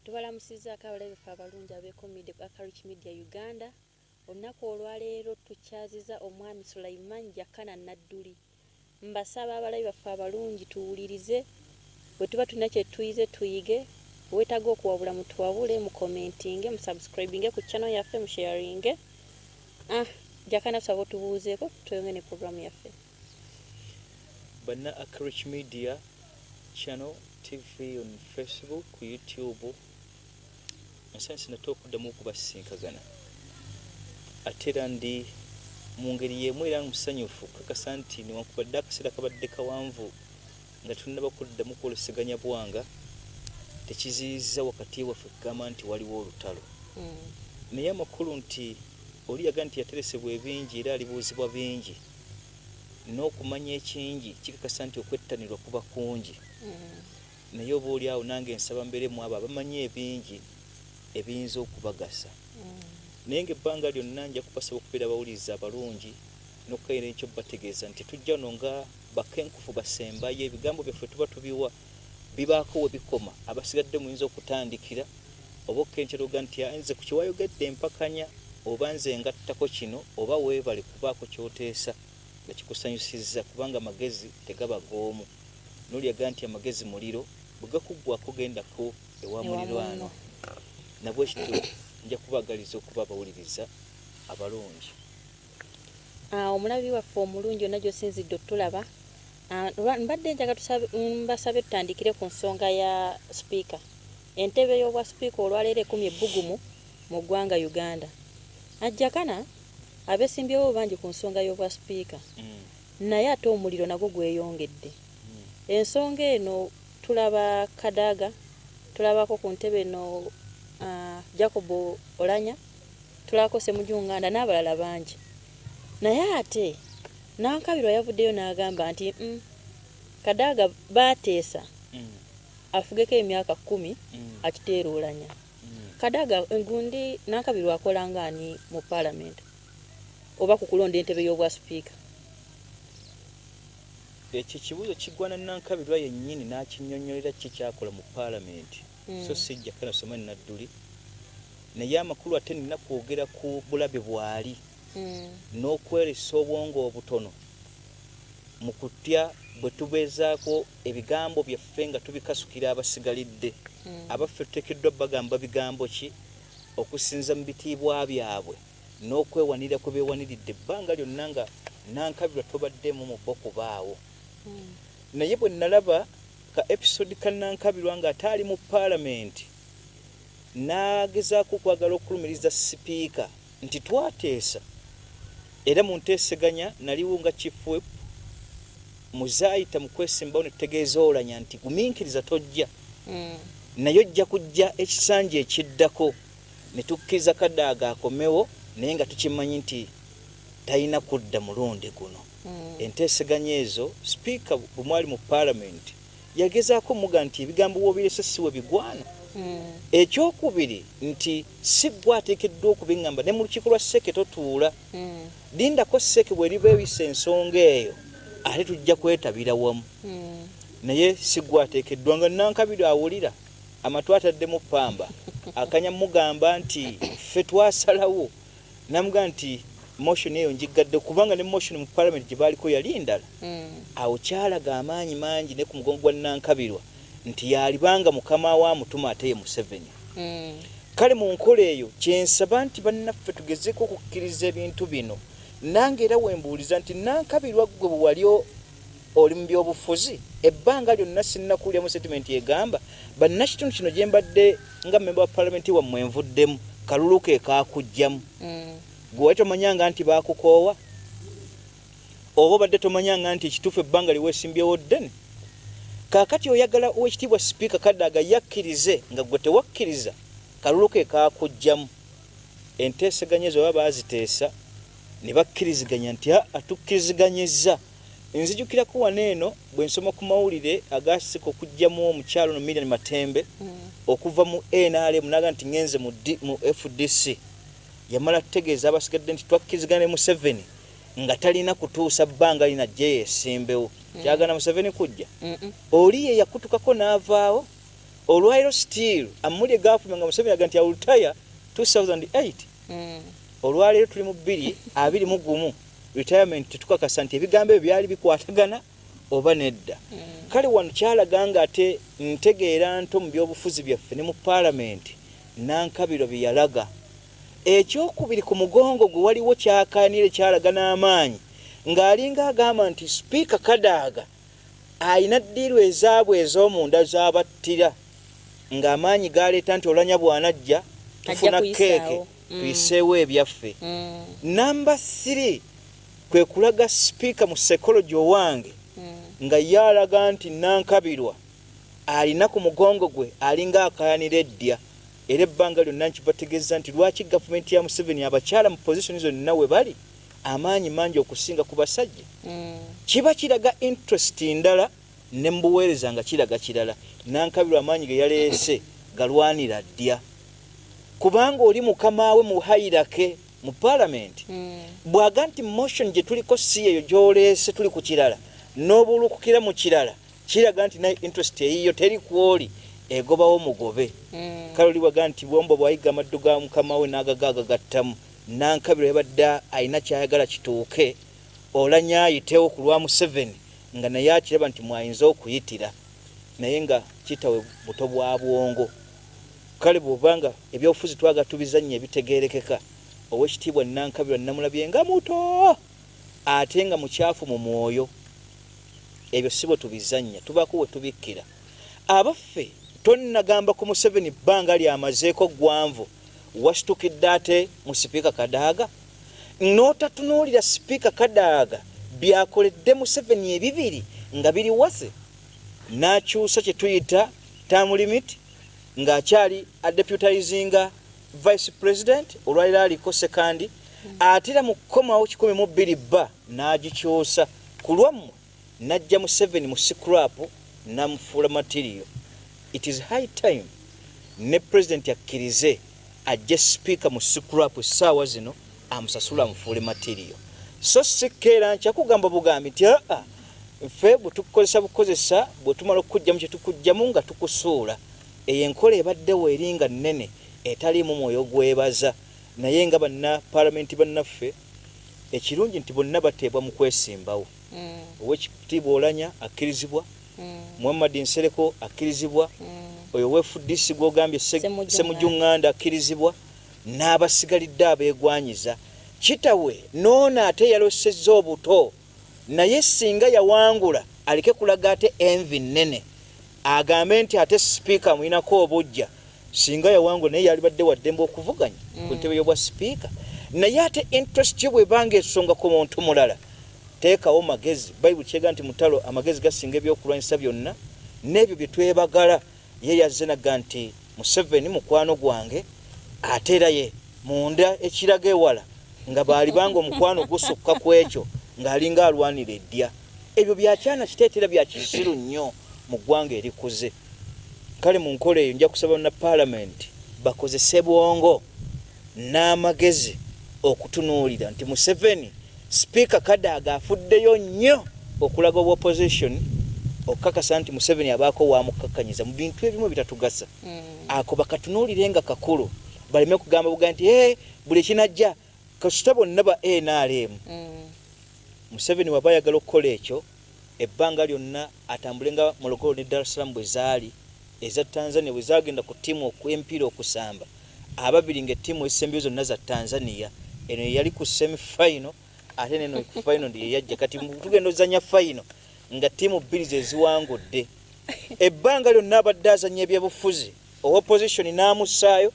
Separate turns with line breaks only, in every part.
Tubalamusizaako abalabe ffe abalungi ab'eko media ku ARKRICH Media Uganda. Olunaku olwaleero tukyaziza omwami Sulaiman Jakana nadduli. Mbasaba abalabe baffe abalungi tuwulirize, bwe tuba tulina kye tuyize tuyige, weetaaga okuwabula mutuwabule, mu commentinge, mu subscribinge ku channel yaffe, mu sharinge. Jakana tusaba otubuuzeeko tuyonge ne programu yaffe.
Banna ARKRICH Media channel TV on Facebook, YouTube. Nsonga natokuddamu okubasinkagana. Ate era ndi mu ngeri y'emu era musanyufu kakasa nti newankubadde akaseera kabadde kawanvu nga tunnaba kuddamu kwoleseganya bwanga tekiziyiza wakati waffe kugamba nti waliwo olutalo. Naye amakulu nti oli yaga nti yateresebwa ebingi era alibuuzibwa bingi n'okumanya ekingi kikakasa nti okwettanirwa kuba kungi. Naye oba oli awo nange nsaba mbeeremu abo abamanyi ebingi ebiyinza okubagasa. Naye ng'ebbanga lyonna nja kubasaba okubeera abawuliriza abalungi n'okukayira ekyo bategeeza nti tujja no nga bakenkufu basembayo ebigambo byaffe tuba tubiwa bibaako we bikoma abasigadde muyinza okutandikira oba okkenceroga nti nze ku kiwayogedde empakanya oba nze ngattako kino oba weebale kubaako ky'oteesa nga kikusanyusizza kubanga amagezi tegaba g'omu. N'olyaga nti amagezi muliro bwe gakuggwako gendako ewa mulirwano. Nabwe kityo nja kubagaliza okuba abawuliriza abalungi.
Omulabi waffe omulungi yonna gy'osinzidde otulaba. Mbadde njaga mbasabe tutandikire ku nsonga ya speaker. Entebe y'obwa speaker olwaleero ekumye ebbugumu mu ggwanga Uganda. Jakana abesimbyewo bangi ku nsonga y'obwa speaker. Naye ate omuliro nagwo gweyongedde. Ensonga eno tulaba Kadaga, tulabako ku ntebe eno Jacob Olanya, tulako Semujunganda n'abalala bangi. Naye ate Nakabirwa yavuddeyo n'agamba nti Kadaga baateesa afugeko emyaka 10 akiteera Olanya. Kadaga gundi Nakabirwa akola ng'ani mu parliament oba ku kulonda entebe y'obwa speaker.
Ekyo kibuuzo kigwana Nakabirwa yennyini n'akinnyonnyolera kikyakola mu parliament. So si Jakana Sulaiman nadduli. Naye amakulu ate nina kwogera ku bulabe bwali n'okweresa obwongo obutono mu kutya bwe tubeezaako ebigambo byaffe nga tubikasukira abasigalidde. Abaffe tuteekeddwa bagamba bigambo ki okusinza mu bitiibwa byabwe n'okwewanira kwe beewaniridde ebbanga lyonna nga Nakabirwa tobaddemu mu bo kubaawo. Naye bwe nalaba ka episode ka Nakabirwa nga ataali mu parliament n'agezaako okwagala okulumiriza sipiika nti twateesa era mu nteeseganya naliwo nga chief whip muzaayita mu kwesimbawo ne tutegeeza Olanya nti gumiikiriza tojja naye ojja kujja ekisanja ekiddako ne tukkiriza Kadaga akomewo naye nga tukimanyi nti talina kudda mulundi guno. Enteeseganya ezo sipiika bwe mwali mu parliament yagezaako muga nti ebigambo w'obirese si we bigwana. Ekyokubiri nti si gwe ateekeddwa okubiŋŋamba ne mu lukiiko lwa sseke totuula. Lindako sseke bwe liba ewisa ensonga eyo ate tujja kwetabira wamu. Naye si gwe ateekeddwa nga Nakabirwa awulira amatu ataddemu ppamba akanya mugamba nti ffe twasalawo namuga nti motion eyo njigadde kubanga ne motion mu parliament gye baaliko yali ndala. Awo kyalaga amaanyi mangi ne ku mugongo gwa Nakabirwa nti yalibanga mukama wa mutuma ate ye Museveni. Kale mu nkola eyo kyensaba nti bannaffe tugezeeko okukkiriza ebintu bino. Nange era wembuuliza nti Nakabirwa gwe bwe wali oli mu byobufuzi ebbanga lyonna sinnakuulyamu statement egamba bannakitundu kino gye mbadde nga memba wa parliament wammwe envuddemu kalulu ke kaakujjamu. Gwe wali tomanyanga nti baakukoowa oba obadde tomanyanga nti ekituufu ebbanga liweesimbyewo ddene. Kaakati oyagala ow'ekitiibwa sipiika Kadaga yakkirize nga gwe tewakkiriza kalulu ke kaakujjamu. Enteeseganya ezo baba baaziteesa ne bakkiriziganya nti atukkiriziganyizza. Nzijukirako wano eno bwe nsoma ku mawulire agaasika okujjamu omukyalo no Million Matembe okuva mu NRM naga nti ngenze mu FDC. Yamala tutegeeza abasigadde nti twakkirizigana ne Museveni nga talina kutuusa bbanga lina gye yeesimbewo. Kyagana Museveni kujja. Oli ye yakutukako n'avaawo olwairo still Amawulire gafuluma nga Museveni aganti ya retire 2008 olwaleero tuli mu 2021 retirement tetukakasa nti ebigambo ebyo byali bikwatagana oba nedda kale wano kyalaga nga ate ntegeera nto mu byobufuzi byaffe ne mu parliament Nakabirwa bye yalaga ekyokubiri ku mugongo gwe waliwo kyakaanire kyalaga n'amaanyi ng'alinga agamba nti speaker Kadaga ayina ddiiru ezaabwe ez'omunda z'abattira ng'amaanyi galeeta nti olanya bwanajja tufuna keeke tuyiseewo ebyaffe namba 3 kwe kulaga speaker mu psychology owange nga yalaga nti Nakabirwa alina ku mugongo gwe alinga akayanira eddya era ebbanga lyonna nkibategeeza nti lwaki gavumenti ya Museveni abakyala mu position zonna we bali amaanyi mangi okusinga ku basajja kiba kiraga interest ndala ne mbuweereza nga kiraga kirala Nakabirwa amaanyi ge yaleese galwanira ddya kubanga oli mukamaawe mu hairake mu parliament bwaga nti motion gye tuliko si eyo gy'oleese tuli ku kirala n'obulukukira mu kirala kiraga nti naye interest eyiyo teri kwoli egobawo mugobe kale oli bwaga nti bwombo bwayiga amaddu ga mukamawe n'agagaagattamu Nakabirwa yabadde ayina kyayagala kituuke olanya ayitewo ku lwa Museveni nga naye akiraba nti mwayinza okuyitira naye nga kitawe buto bwa bwongo kale bw'obanga ebyobufuzi twaga tubizannya ebitegeerekeka ow'ekitiibwa Nakabirwa namulabye nga muto ate nga mukyafu mu mwoyo ebyo sibo tubizannya tubaako we tubikkira abaffe tonnagamba ku Museveni bbanga lyamazeeko ggwanvu wasitukidde ate mu sipiika Kadaga n'otatunuulira sipiika Kadaga byakoledde Museveni ebibiri nga biri wase n'akyusa kye tuyita term limit ng'akyali adeputizinga vice president olwaliro aliko sekandi atera mu kkomawo 12 bba n'agikyusa ku lwammwe najja Museveni mu scrap n'amufuula material. It is high time ne president akkirize ajje speaker mu scrap essaawa zino amusasula amufuule material. So sikera nkyakugamba bugambi nti ffe bwe tukozesa bukozesa bwe tumala okujjamu kye tukujjamu nga tukusuula enkola ebaddewo eringa nnene etaliimu mwoyo gwebaza naye nga banna parliament bannaffe ekirungi nti bonna bateebwa mu kwesimbawo ow'ekitiibwa Olanya akkirizibwa Muhammad Nsereko akkirizibwa oyo weefudisi gw'ogambye Ssemujjuŋŋanda akkirizibwa n'abasigalidde abeegwanyiza kitawe noona ate yalosezza obuto naye singa yawangula aleke kulaga ate envi nnene agambe nti ate sipiika muyinako obujja singa yawangula naye yalibadde waddembe okuvuganya ku ntebe y'obwa sipiika naye ate interest ye bwebanga esonga ku muntu mulala teekawo magezi bayibuli kyega nti mutalo amagezi gasinga ebyokulwanyisa byonna n'ebyo bye twebagala ye yazze naga nti Museveni mukwano gwange ate era ye munda ekiraga ewala nga baali banga omukwano gusukka ku ekyo ng'alinga alwanira eddya ebyo byakyana kiteetera bya kisiru nnyo mu ggwanga erikuze kale mu nkola eyo nja kusaba na parliament bakozese bwongo n'amagezi okutunuulira nti Museveni speaker Kadaga afuddeyo nnyo okulaga opposition okukakasa nti Museveni abaako wamukakkanyiza mu bintu ebimu bitatugasa ako bakatunuulire nga kakulu baleme kugamba buga nti buli kinajja kasita bonna ba NRM Museveni waba ayagala okukola ekyo ebbanga lyonna atambulenga Morogoro ne Dar es Salaam bwe zaali eza Tanzania bwe zagenda ku ttiimu okw'empiira okusamba ababiri ng'ettiimu ezisembyo zonna za Tanzania eno yali ku semi final ate neno ku final ndiye yajja kati tugenda ozanya final nga ttiimu bbiri ze ziwangudde ebbanga lyonna abadde azanya ebyobufuzi opposition n'amussaayo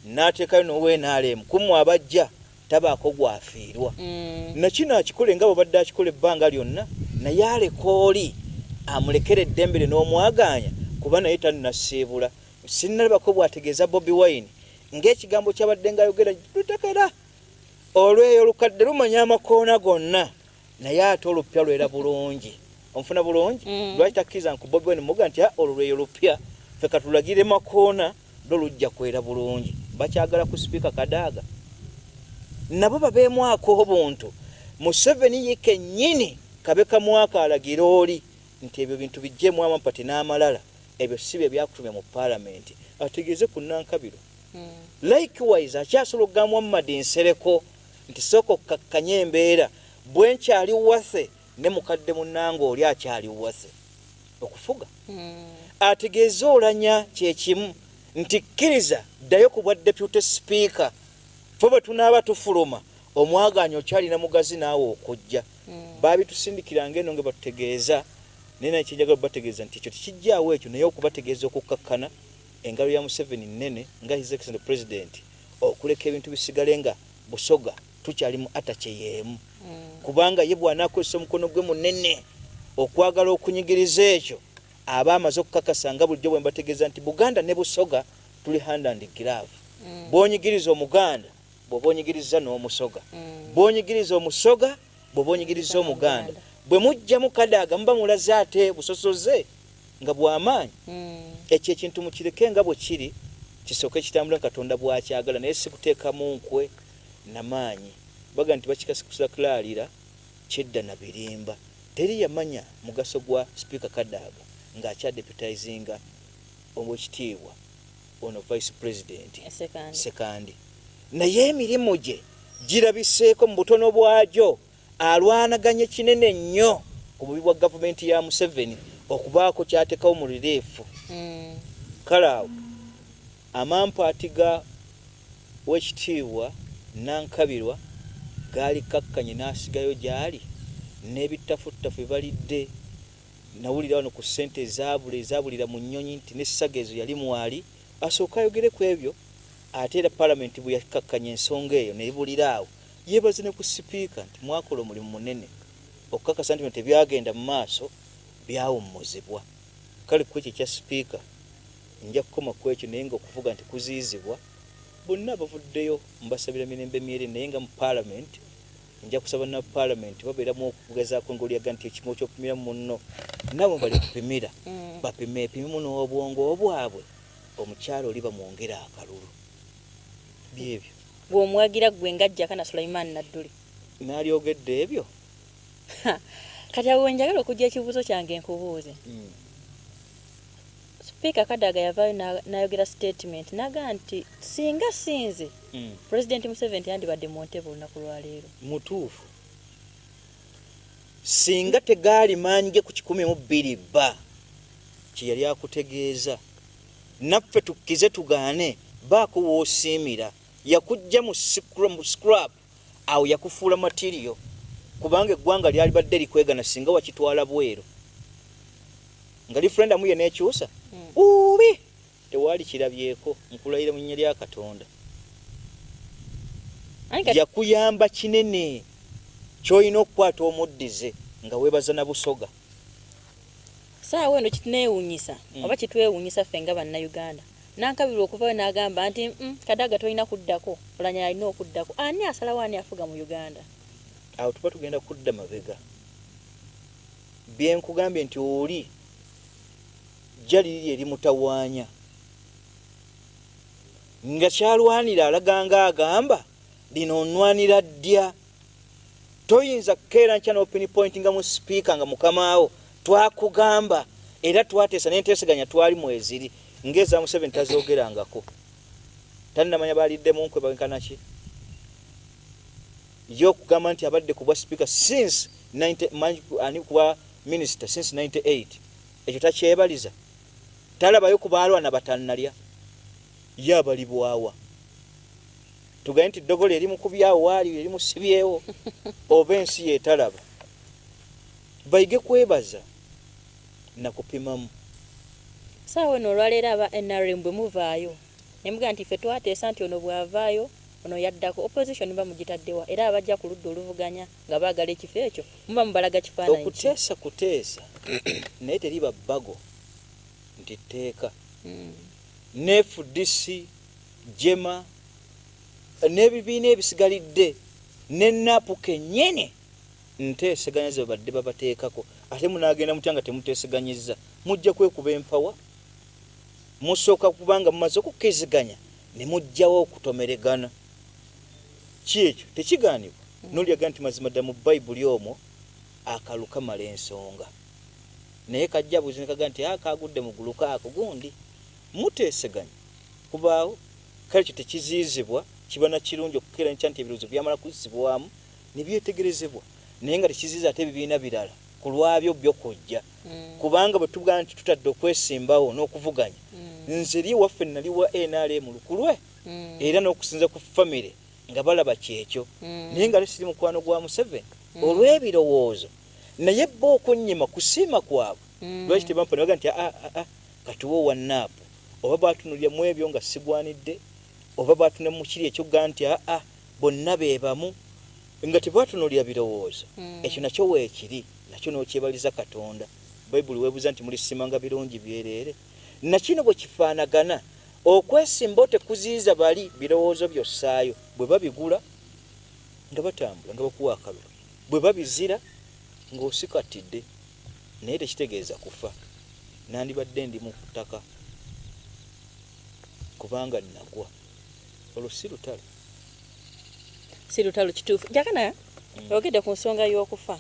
n'ateekayo n'owenaalemu kumu abajja tabaako gwafiirwa nakino akikole nga bw'obadde akikola ebbanga lyonna naye aleka oli amulekera eddembere n'omwaganya kuba naye tannasiibula sinnalabako bw'ategeeza Bobi Wine ng'ekigambo kyabadde ng'ayogera lutekera olweyo olukadde lumanya amakoona gonna naye ate olupya lwera bulungi onfuna bulungi lwaki takkiriza nku Bobi Wine muga nti olweyo lupya ffe katulagire makoona lujja kwera bulungi bakyagala ku sipiika Kadaga nabo babeemwako obuntu Museveni ye kennyini kabeka mwaka alagira oli nti ebyo bintu bijjemu amampati n'amalala ebyo sibe byakutumya mu parliament ategeeze ku Nakabirwa. Likewise akyasobola okugamba Muhammad Nsereko nti sooka okkakkanya embeera bwe nkyali wase ne mukadde munnange oli akyali wase okufuga. Ategeeze olanya kyekimu nti kkiriza ddayo ku bwa deputy speaker ffe bwe tunaaba tufuluma omwaganyo okyalina mugazi naawe okujja. Baabitusindikiranga eno nga batutegeeza naye naye kyenjagala bategeeza nti ekyo tekijjaawo ekyo naye okubategeeza okukkakkana engalo ya Museveni nnene nga His Excellency President okuleka ebintu bisigale nga Busoga tukyali mu atache yeemu. Kubanga ye bw'anaakozesa omukono gwe munene okwagala okunyigiriza ekyo aba amaze okukakasa nga bulijjo bwe mbategeeza nti Buganda ne Busoga tuli hand and glove. Bw'onyigiriza Omuganda bw'oba onyigiriza n'Omusoga, bw'onyigiriza Omusoga bw'oba onyigiriza Omuganda. Bwe mujja mu Kadaga muba mulaze ate busosoze nga bw'amaanyi. Ekyo ekintu mukireke nga bwe kiri kisooke kitambula Katonda bw'akyagala naye si kuteekamu nkwe n'amaanyi. Baga nti bakikasikusaklalira kyedda na birimba. Teri yamanya mugaso gwa Speaker Kadaga ng'akyadeputizinga Oweekitiibwa ono Vice President Sekandi. Naye emirimu gye girabiseeko mu butono bwagyo alwanaganye kinene nnyo ku bubi bwa gavumenti ya Museveni okubaako kyateekawo mu relief. Kale awo amampaati ga Oweekitiibwa Nakabirwa gaali kakkanye n'asigayo gy'ali n'ebitafuttafu ebalidde. Nawulira wano ku ssente ezaabulira mu nnyonyi nti n'essaga ezo yali mwali asooka ayogere ku ebyo ate era palamenti bwe yakakkanya ensonga eyo nebulira awo yeebaze ne ku sipiika nti mwakola omulimu munene okukakasa nti bino tebyagenda mu maaso byawummuzibwa. Kale ku ekyo ekya sipiika nja kukoma ku ekyo naye nga okuvuga nti kuziizibwa bonna bavuddeyo mbasabira mirembe myere naye nga mu palamenti nja kusaba na palamenti babeeramu okugezaako ng'olyaga nti ekimu ky'okupimira munno nabo bali kupimira bapime epimimu n'obwongo obwabwe omukyalo oli bamwongera akalulu byebyo.
Bw'omwagira gwe nga Jakana Sulaiman Nadduli
n'alyogedde ebyo.
Kati awo njagala okujja ekibuuzo kyange nkubuuze. Speaker Kadaga yavaayo n'ayogera statement naga nti singa sinze President Museveni yandibadde mu ntebe olunaku lwaleero.
Mutuufu. Singa tegaali maanyi ge ku 12 bba kye yali akutegeeza naffe tukkize tugaane baako w'osiimira yakujja mu scrap awo yakufuula material kubanga eggwanga lyali badde likwegana singa wakitwala bweru nga referendum ye nekyusa ubi tewaali kirabyeko nkulayira mu nnya lya Katonda. Yakuyamba kinene ky'olina okukwata omuddize nga weebaza na Busoga.
Saawa eno kituneewuunyisa oba kitwewuunyisa ffe nga bannayuganda. Nakabirwa okuvayo n'agamba nti Kadaga tolina kuddako olanya alina okuddako. Ani asalawo ani afuga mu Uganda?
Awo tuba tugenda kudda mabega. Bye nkugambye nti oli jali liri erimutawaanya nga kyalwanira alaganga agamba lino onwanira ddya. Toyinza kukeera nkya n'opini point nga mu speaker nga mukamaawo twakugamba era twateesa n'enteeseganya twali mweziri ng'eza Museveni tazoogerangako. Tannamanya baaliddemu nkwe bawenkana ki yo okugamba nti abadde ku bwa speaker since 90 kuba minister since 98 ekyo takyebaliza. Talabayo ku baalwana batannalya ye abalibwawa. Tugaye nti ddogole eri mukubyawo waali eri musibyewo oba ensi yeetalaba. Bayige kwebaza na kupimamu.
Saawa eno olwaleero aba NRM bwe muvaayo nemuga nti ffe twateesa nti ono bw'avaayo ono yaddako opposition bamugitaddewa era abajja ku ludda oluvuganya nga baagala ekifo ekyo muba mubalaga kifaananyi.
Kuteesa naye teriba bbago nti tteeka ne FDC Jema n'ebibiina ebisigalidde ne NAPU kennyini nteeseganya ze badde babateekako ate munaagenda mutya nga temuteeseganyizza mujja kwekuba empawa musooka kubanga mumaze okukkiziganya ne mujjawo okutomeregana. Ki ekyo tekigaanibwa. N'olyaga nti mazima ddala mu Bayibuli omwo akalu kamala ensonga. naye kajja buzi kaga nti kagudde mu ggulu kaako gundi muteeseganya kubaawo kale kyo tekiziyizibwa kiba na kirungi okukeera nkya nti ebirozo byamala kuzibwamu ne byetegerezebwa naye nga tekiziyiza ate ebibiina birala ku lwabyo byokujja kubanga bwe tubugana nti tutadde okwesimbawo n'okuvuganya nze eri waffe nali wa NRM lukulwe era n'okusinza ku famire nga balaba kyekyo naye nga lesiri mukwano gwa Museveni olw'ebirowoozo naye bo okunnyima kusiima kwabwe lwaki tebampa nebaga nti katuwa wannaapu oba batunulira mu ebyo nga sigwanidde oba batuna mu kiri ekyoga nti bonna be bamu nga tebatunulira birowoozo ekyo nakyo weekiri nakyo n'okyebaliza Katonda Bayibuli weebuuza nti mulisimanga birungi byereere nakino bwe kifaanagana okwesimba tekuziyiza bali birowoozo byossaayo bwe babigula nga batambula nga bakuwa akalulu bwe babizira ng'osikatidde naye tekitegeeza kufa nandibadde ndi mu ttaka kubanga nagwa olwo si lutalo
kituufu Jakana oyogedde ku nsonga y'okufa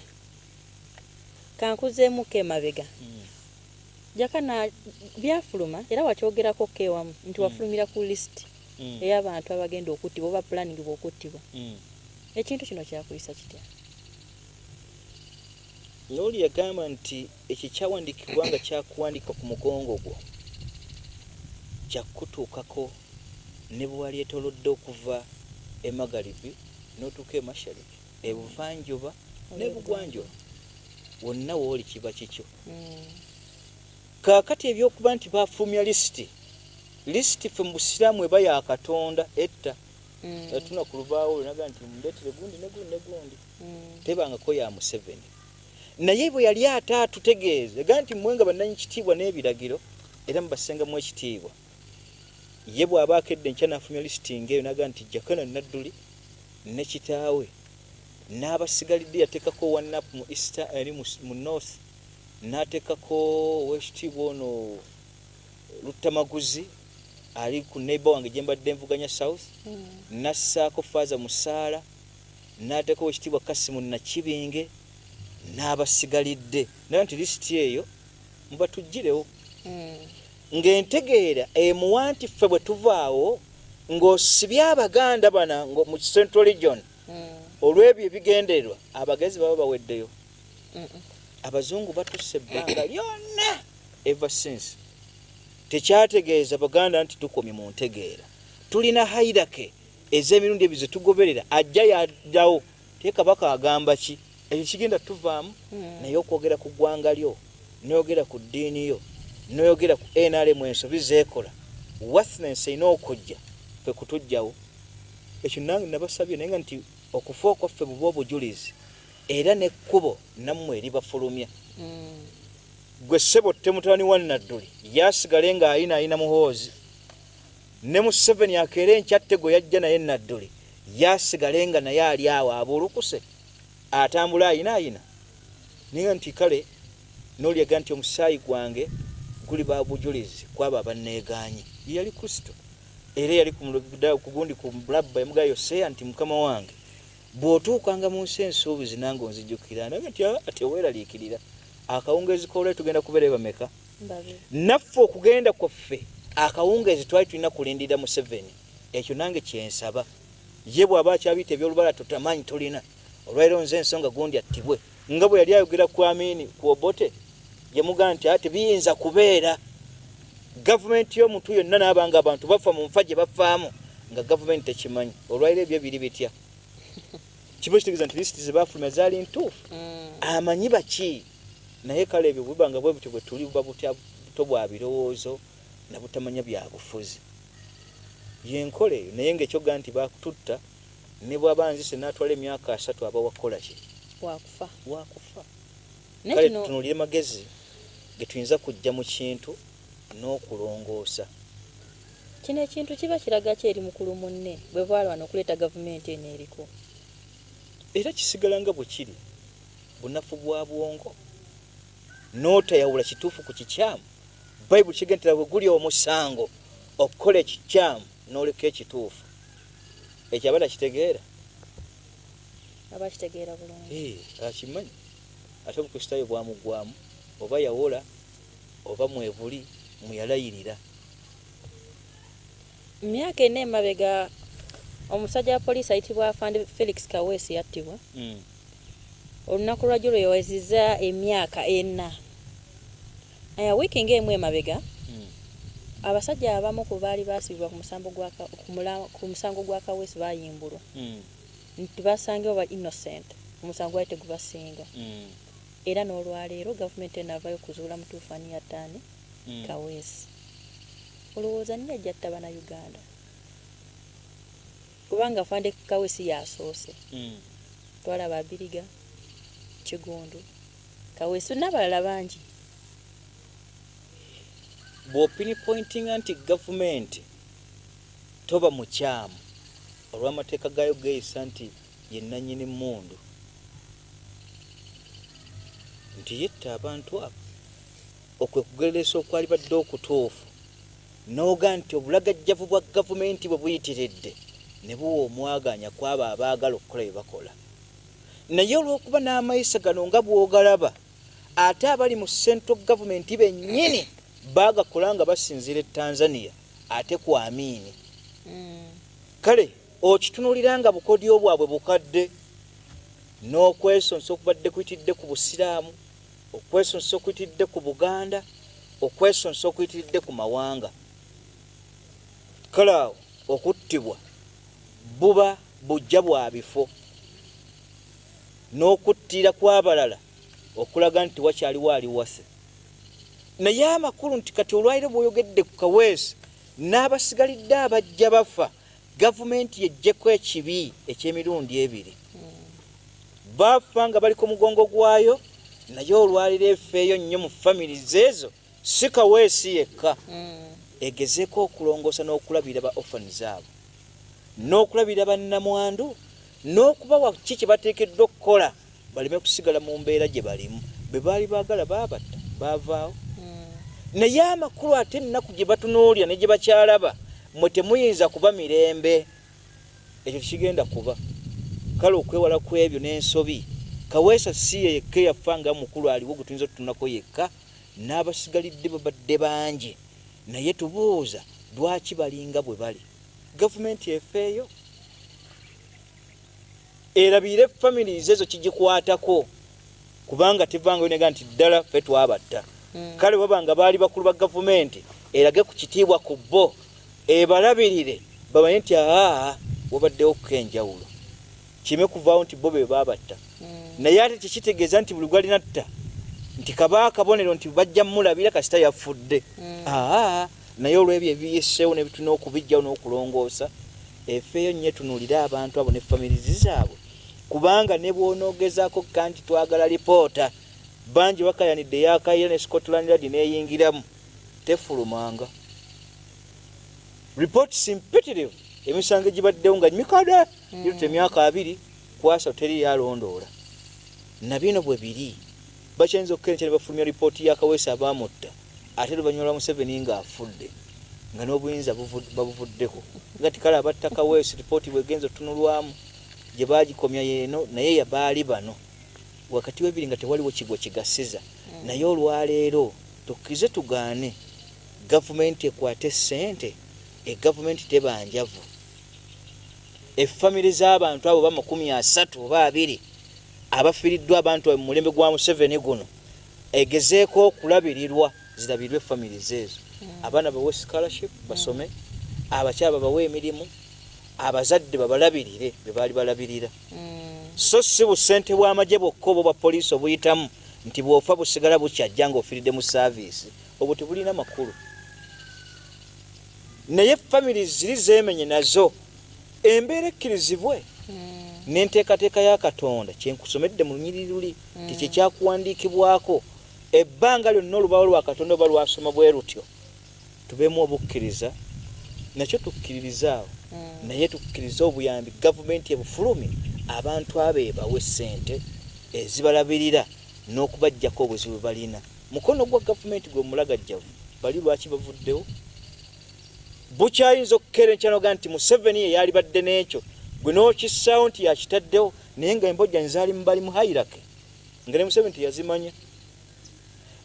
kankuzeemuko emabega Jakana byafuluma era wakyogerako kewamu nti wafulumira ku lisiti ey'abantu abagenda okuttibwa oba planning bw'okuttibwa ekintu kino kyakuyisa kitya
n'oli yagamba nti ekyo kyawandiikibwa nga kyakuwandika ku mugongo gwo kyakutuukako ne bwe wali etolodde okuva emagalibi n'otuuka emashariki ebuvanjuba n'ebugwanjuba wonna wooli kiba kikyo kaakati ebyokuba nti bafulumya lisiti ffe mu busiraamu eba ya Katonda etta yatuna ku lubaawo naga nti mundeetere gundi ne gundi tebangako ya Museveni naye bwe yali ate atutegeeze ega nti mmwe nga bannanyi kitiibwa n'ebiragiro era mubasengamu ekitiibwa ye bw'aba akedde nkya n'afulumya lisiti ng'eyo naga nti Jakana nadduli ne kitaawe n'abasigalidde yateekako wannapu mu easter eri mu north n'ateekako owekitiibwa ono Luttamaguzi ali ku neighbor wange gye mbadde nvuganya south nassaako Faaza Musaala n'ateekako owekitiibwa Kasimu Nakibinge n'abasigalidde naye nti lisiti eyo mubatuggirewo ng'entegeera emuwa nti ffe bwe tuvaawo ng'osibye Abaganda bana mu Central Region olw'ebyo ebigendererwa abagezi baba baweddeyo abazungu batusse ebbanga lyonna ever since tekyategeeza Baganda nti tukomye mu ntegeera tulina haidake ez'emirundi ebyo ze tugoberera ajja yaddawo te Kabaka agamba ki ekyo kigenda tuvaamu naye okwogera ku ggwanga lyo n'oyogera ku ddiini yo n'oyogera ku NRM ensobi zeekola worthless erina okujja ffe kutujjawo ekyo nange nabasabye naye nga nti okufa okwaffe buba obujulizi era n'ekkubo nammwe eribafulumya gwe ssebo temutabani wa nadduli yasigale nga ayina muhoozi ne Museveni akeera enkyatte gwe yajja naye nadduli yasigale nga naye ali awo abuulukuse atambula ayina naye nti kale n'olyaga nti omusaayi gwange guli babujulizi kwabo abanneeganye yali Kristo era yali ku gundi ku mulabba yamugayo Yoseya nti mukama wange bw'otuukanga mu nsi ensuubizi nange onzijjukira naye nti ate weeraliikirira akawungeezi koolwe tugenda kubeera bameka naffe okugenda kwaffe akawungeezi twali tulina kulindirira Museveni ekyo nange kyensaba ye bw'aba akyabiyita ebyolubala tutamanyi tulina olwaliro nze ensonga gundi attibwe nga bwe yali ayogera ku Amini ku Obote yamugaa nti ate biyinza kubeera gavumenti y'omuntu yonna n'abanga abantu bafa mu nfa gye bafaamu nga gavumenti tekimanyi olwaliro ebyo biri bitya kiba kitegeeza nti lisiti ze baafulumya zaali ntuufu amanyi baki naye kale ebyo bwebanga bwe butyo bwe tuli buba buto bwa birowoozo na butamanya bya bufuzi yenkola eyo naye ng'ekyoga nti bakututta ne bw'aba nzise n'atwala emyaka 3 aba wakola ki wakufa kale tutunuulire magezi ge tuyinza kujja mu kintu n'okulongoosa
kino ekintu kiba kiraga ki eri mukulu munne bwe bwalwana okuleeta gavumenti eno eriko
era kisigala nga bwe kiri bunafu bwa bwongo n'otayawula kituufu ku kikyamu bayibuli kigendera bwe guli omusango okukola ekikyamu n'oleka ekituufu ekyo abala kitegeera
abakitegeera bulungi
akimanyi ate obukristaayo bwamugwamu oba yawola oba mwebuli muyalayirira.
Myaka ena emabega omusajja wa poliisi ayitibwa Afande Felix Kaweesi yattibwa. Olunaku lwajjo lwe yawezizza emyaka ena. Wiiki ng'emu emabega abasajja abamu ku baali baasibibwa ku musango gwa Kaweesi bayimbulwa nti basangibwa ba innocent, omusango gwali tegubasinga. Era n'olwaleero gavumenti enavayo kuzuula mutuufu ani yattaani Kaweesi. Olowooza nni ajja tta Bannayuganda kubanga Afande Kaweesi yasoose. Twalaba Abiriga, Kigundu, Kaweesi n'abalala bangi.
Bw'opini pointinga nti gavumenti toba mukyamu olw'amateeka gaayo geeyisa nti ye nannyini mmundu, nti yetta abantu abo okwekugeresa okwali badde okutuufu, n'oga nti obulagajjavu bwa gavumenti bwe buyitiridde ne buwa omwaganya kwabo abaagala okukola bye bakola. Naye olw'okuba n'amayisa gano nga bw'ogalaba, ate abali mu central gavumenti bennyini baagakola nga basinziira e Tanzania ate ku Amini. Kale okitunuulira nga bukodyo bwabwe bukadde, n'okwesonsa okubadde kuyitidde ku busiraamu, okwesonsa okuyitidde ku Buganda, okwesonsa okuyitidde ku mawanga. Kale awo okuttibwa buba bujja bwa bifo, n'okuttira kw'abalala okulaga nti wakyaliwo aliwase. Naye amakulu nti kati olwaliro bw'oyogedde ku Kaweesi n'abasigalidde abajja bafa, gavumenti yeggyeko ekibi eky'emirundi ebiri. Bafa nga bali ku mugongo gwayo, naye olwaliro efeeyo nnyo mu families ezo, si Kaweesi yekka. Egezeeko okulongoosa n'okulabira ba orphans abo, n'okulabira bannamwandu, n'okubawa ki kye bateekeddwa okukola baleme kusigala mu mbeera gye balimu. Be baali baagala baabatta baavaawo. Naye amakulu ate ennaku gye batunuulira ne gye bakyalaba, mwe temuyinza kuba mirembe. Ekyo kigenda kuba. Kale okwewala ku ebyo n'ensobi, Kaweesi si ye yekka yafanga mukulu aliwo gwe tuyinza otutunako yekka, n'abasigalidde babadde bangi. Naye tubuuza lwaki balinga bwe bali. Gavumenti efeeyo erabire families ezo kigikwatako, kubanga tevangayo nega nti ddala ffe twabatta. Kale wabanga baali bakulu ba gavumenti erage ku kitiibwa ku bo, ebalabirire bamanye nti wabaddewo okukenjawulo, kime kuvaawo nti bo be baabatta. Naye ate tekitegeeza nti buli gwalina tta nti kaba akabonero nti bajja mulabira kasita yafudde. Naye olw'ebyo ebiyiseewo ne bituna okubijjawo n'okulongoosa, efeeyo nnyo tunuulire abantu abo ne families zaabwe, kubanga ne bw'onoogezaako kanti twagala lipoota, bangi bakayanidde yakayira ne Scotland Yard neeyingiramu, tefulumanga. Reports imperative emisango gibaddewo nga mikade yirute emyaka 2 kwasa teri yalondoola. Na bino bwe biri bakyenza okukenkya ne bafulumya ripooti ya Kaweesi abaamutta, ate luvannyuma lwa Museveni ng'afudde, nga n'obuyinza babuvuddeko. Nga tikala abatta Kaweesi ripooti bwegenza otunulwamu gye baagikomya yeeno, naye yabaali bano wakati w'ebiri nga tewaliwo kigwa kigasiza. Naye olwaleero tukkirize tugaane gavumenti ekwate ssente, gavumenti tebanjavu. Effamire z'abantu abo ba 30 oba 20 abafiiriddwa abantu mu mulembe gwa Museveni guno, egezeeko okulabirirwa zirabirwe families ezo. Abaana bawe scholarship basome, abakyala bawe emirimu, abazadde babalabirire be baali balabirira. So si busente bw'amagye bwokka obwa poliisi obuyitamu nti bw'ofa busigala bukyajja ng'ofiiridde mu service, obwo tebulina makulu. Naye families ziri zeemenye nazo embeera ekkirizibwe n'enteekateeka ya Katonda kyenkusomedde mu lunyiriri luli tekikyakuwandiikibwako. Ebbanga lyonna olubawo lwa Katonda oba lwasoma bwe rutyo, tubeemu obukkiriza, nakyo tukkiririzaawo, naye tukkiriza obuyambi gavumenti ebufulumi abantu abo ebawe ssente ezibalabirira n'okubajjako obuzibu balina. Mukono gwa gavumenti gwe mulagajjavu, bali lwaki bavuddewo? Bukyayinza okukerenkya noga nti Museveni ye yali badde n'ekyo, gwe n'okissaawo nti yakitaddewo, naye nga embojja nzaali mubali mu hairake nga ne Museveni teyazimanya.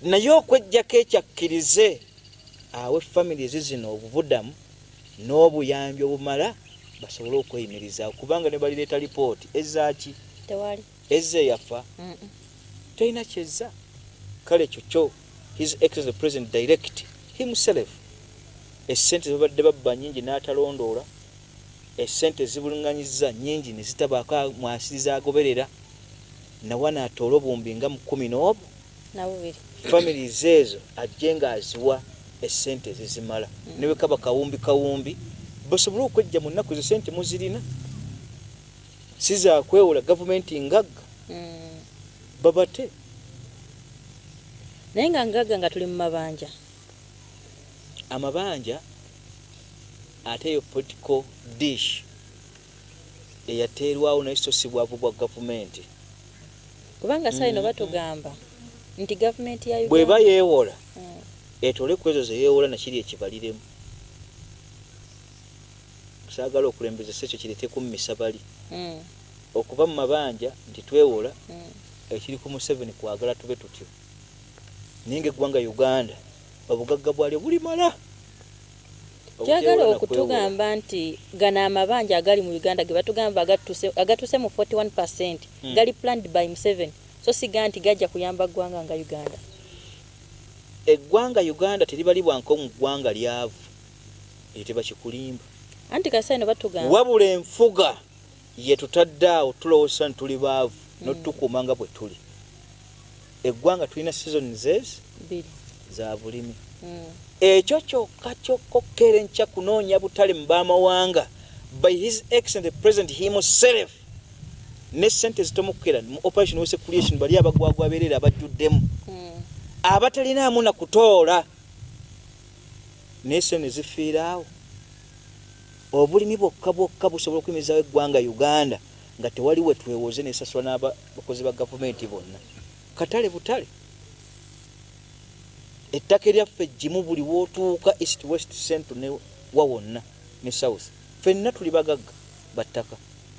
naye okwejjako ekyakkirize awe families zino obuvudamu n'obuyambi obumala basobole okweyimiriza kubanga ne balireeta lipooti ezaaki
tewali
ezze yafa tolina kyezza kale kyokyo his excellent president direct himself essente zibadde babba nyingi n'atalondoola essente zibulunganyiza nyingi ne zitabaako mwasiriza agoberera nawa n'atoola obumbi nga mu 10
n'obubiri
families ezo ajje ng'aziwa essente zizimala ne bwe kaba kawumbi basobole okwejja mu nnaku z'essente muzirina si za kwewola gavumenti ngagga babate
naye nga ngagga nga tuli mu mabanja
amabanja ate yo political dish eyateerwawo n'ekitosibwavu bwa gavumenti
kubanga saa ino batugamba nti gavumenti ya Uganda
bw'eba yeewola etole ku ezo ze yeewola nakiri ekibaliremu saagala okulembeza sekyo kireeteku mu misabali okuva mu mabanja nti twewola ekiri ku Museveni kwagala tube tutyo ninga eggwanga Uganda obugagga bwalyo buli mala
kyagala okutugamba nti gana amabanja agali mu Uganda ge batugamba agatuse mu 41% gali planned by Museveni so siga nti gajja kuyamba ggwanga nga Uganda
eggwanga Uganda teribalibwanko mu ggwanga lyavu eteba kikulimba
anti kasaino batugamba
wabula enfuga ye tutaddeawo tulowoosa nti tuli baavu n'otukuumanga bwe tuli eggwanga tulina seasons
biri
za bulimi ekyo kyokka kyokkokkera enkya kunoonya butale mu baamawanga by his excellent president himself ne sente zitomukera mu operation wese creation bali abagwagwa abeerera abajjuddemu abatalinaamu na kutoola nese ne zifiiraawo obulimi bwokka busobola okuyimirizawo eggwanga Uganda nga tewali we twewoze nesasulwa n'abakozi ba gavumenti bonna katale butale ettaka eryaffe eggimu buli wootuuka east west central ne wawonna ne south ffenna tuli bagagga battaka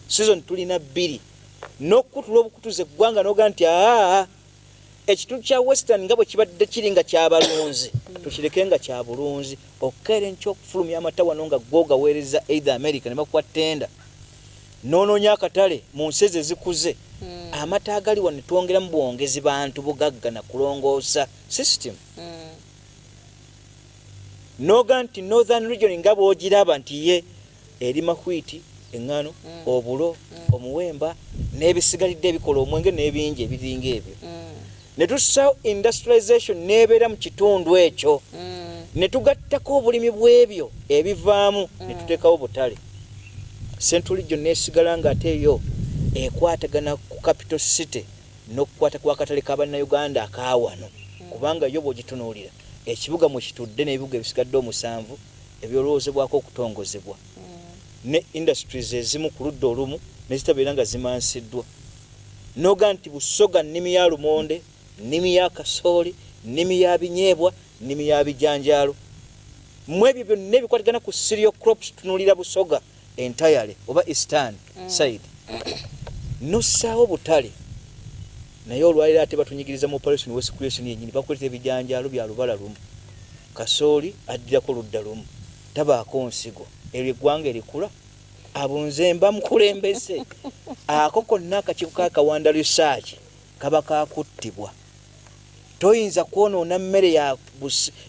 season tulina 2 n'okutula obukutuza eggwanga n'oga nti ekitundu kya western nga bwe kibadde kiri nga kyabalunzi tukireke nga kya bulunzi okkeera enkyokufulumya amatawano nga googaweereza either America ne bakuwa tenda noononya akatale mu nsi ezikuze amata agali wano ne twongeramu bwongezi bantu bugagga na kulongoosa system noga nti northern region nga bw'ogiraba nti ye eri mahwiti eŋŋano obulo omuwemba n'ebisigalidde ebikola omwenge n'ebingi ebiringa ebyo ne tussaawo industrialization n'ebeera mu kitundu ekyo ne tugattako obulimi bw'ebyo ebivaamu ne tuteekawo butale central region n'esigala nga ate eyo ekwatagana ku capital city n'okukwata ku akatale k'abannayuganda akaawano kubanga yo bw'ogitunuulira ekibuga mwe kitudde n'ebibuga ebisigadde 7 ebyolowoozebwako okutongozebwa ne industries ezimu ku ludda olumu ne zitabeera nga zimansiddwa noga nti Busoga nnimi ya lumonde nnimi ya kasooli nnimi ya binyeebwa nnimi ya bijanjaalo mu ebyo byonna ebikwatagana ku cereal crops tunuulira Busoga entirely oba eastern side nossaawo butale naye olwaliro ate batunyigiriza mu operation west creation yennyini bakuleta ebijanjaalo bya lubala lumu kasooli addirako ludda lumu tabaako nsigo eryo eggwanga erikula abunze mba mukulembeze ako konna akakiiko ka Kawanda research kaba kakuttibwa toyinza kwonoona mmere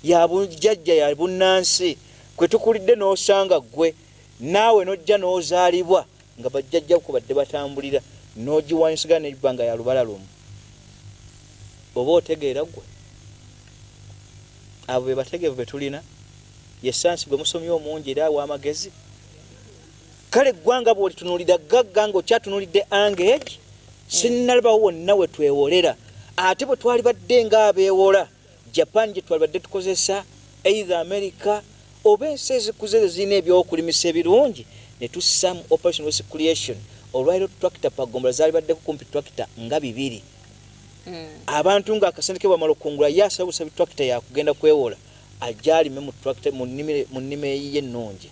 ya bujjajja ya Munnansi kwe tukulidde n'osanga ggwe naawe nojja n'ozaalibwa nga bajjajja ko badde batambulira n'ogiwanyisigana n'ebbanga ya lubala lumu oba otegeera ggwe abo be bategeevu be tulina yesansi gwe musomye omungi era w'amagezi kale eggwanga bw'olitunuulira gagga ng'okyatunulidde angage sinnalabawo wonna we twewolera ate bwe twali badde ng'abeewola Japan gye twali badde tukozesa either America oba ensi ezikuze ezirina ebyokulimisa ebirungi ne tussa mu operation west creation olwaliro tractor pagombala zaali badde kukumpi tractor nga 2 abantu nga akasente ke bwamala okungula yasaba busabi tractor yakugenda kwewola ajalime mu tractor mu nnime ye ennungi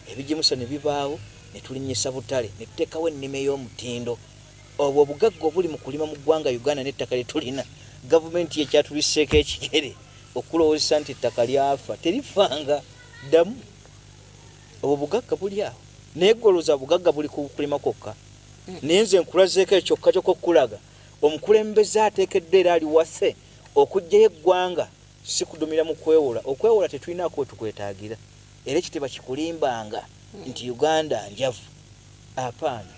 ebijimusa ne bibaawo ne tulinnyisa butale ne tuteekawo ennime y'omutindo obwo obugagga obuli mu kulima mu ggwanga Uganda n'ettaka lye tulina gavumenti yekyatuliseeko ekigere okulowooza nti ettaka lyafa terifanga ddamu obwo bugagga buli awo naye golooza bugagga buli ku kulima kwokka naye nze nkulazeeko ekyokka kyokokulaga omukulembeze ateekeddwa era ali wase okuggyayo eggwanga si kudumira mu okwewola tetulinaako wetukwetaagira era ekiteba kikulimbanga nti Uganda njavu apaana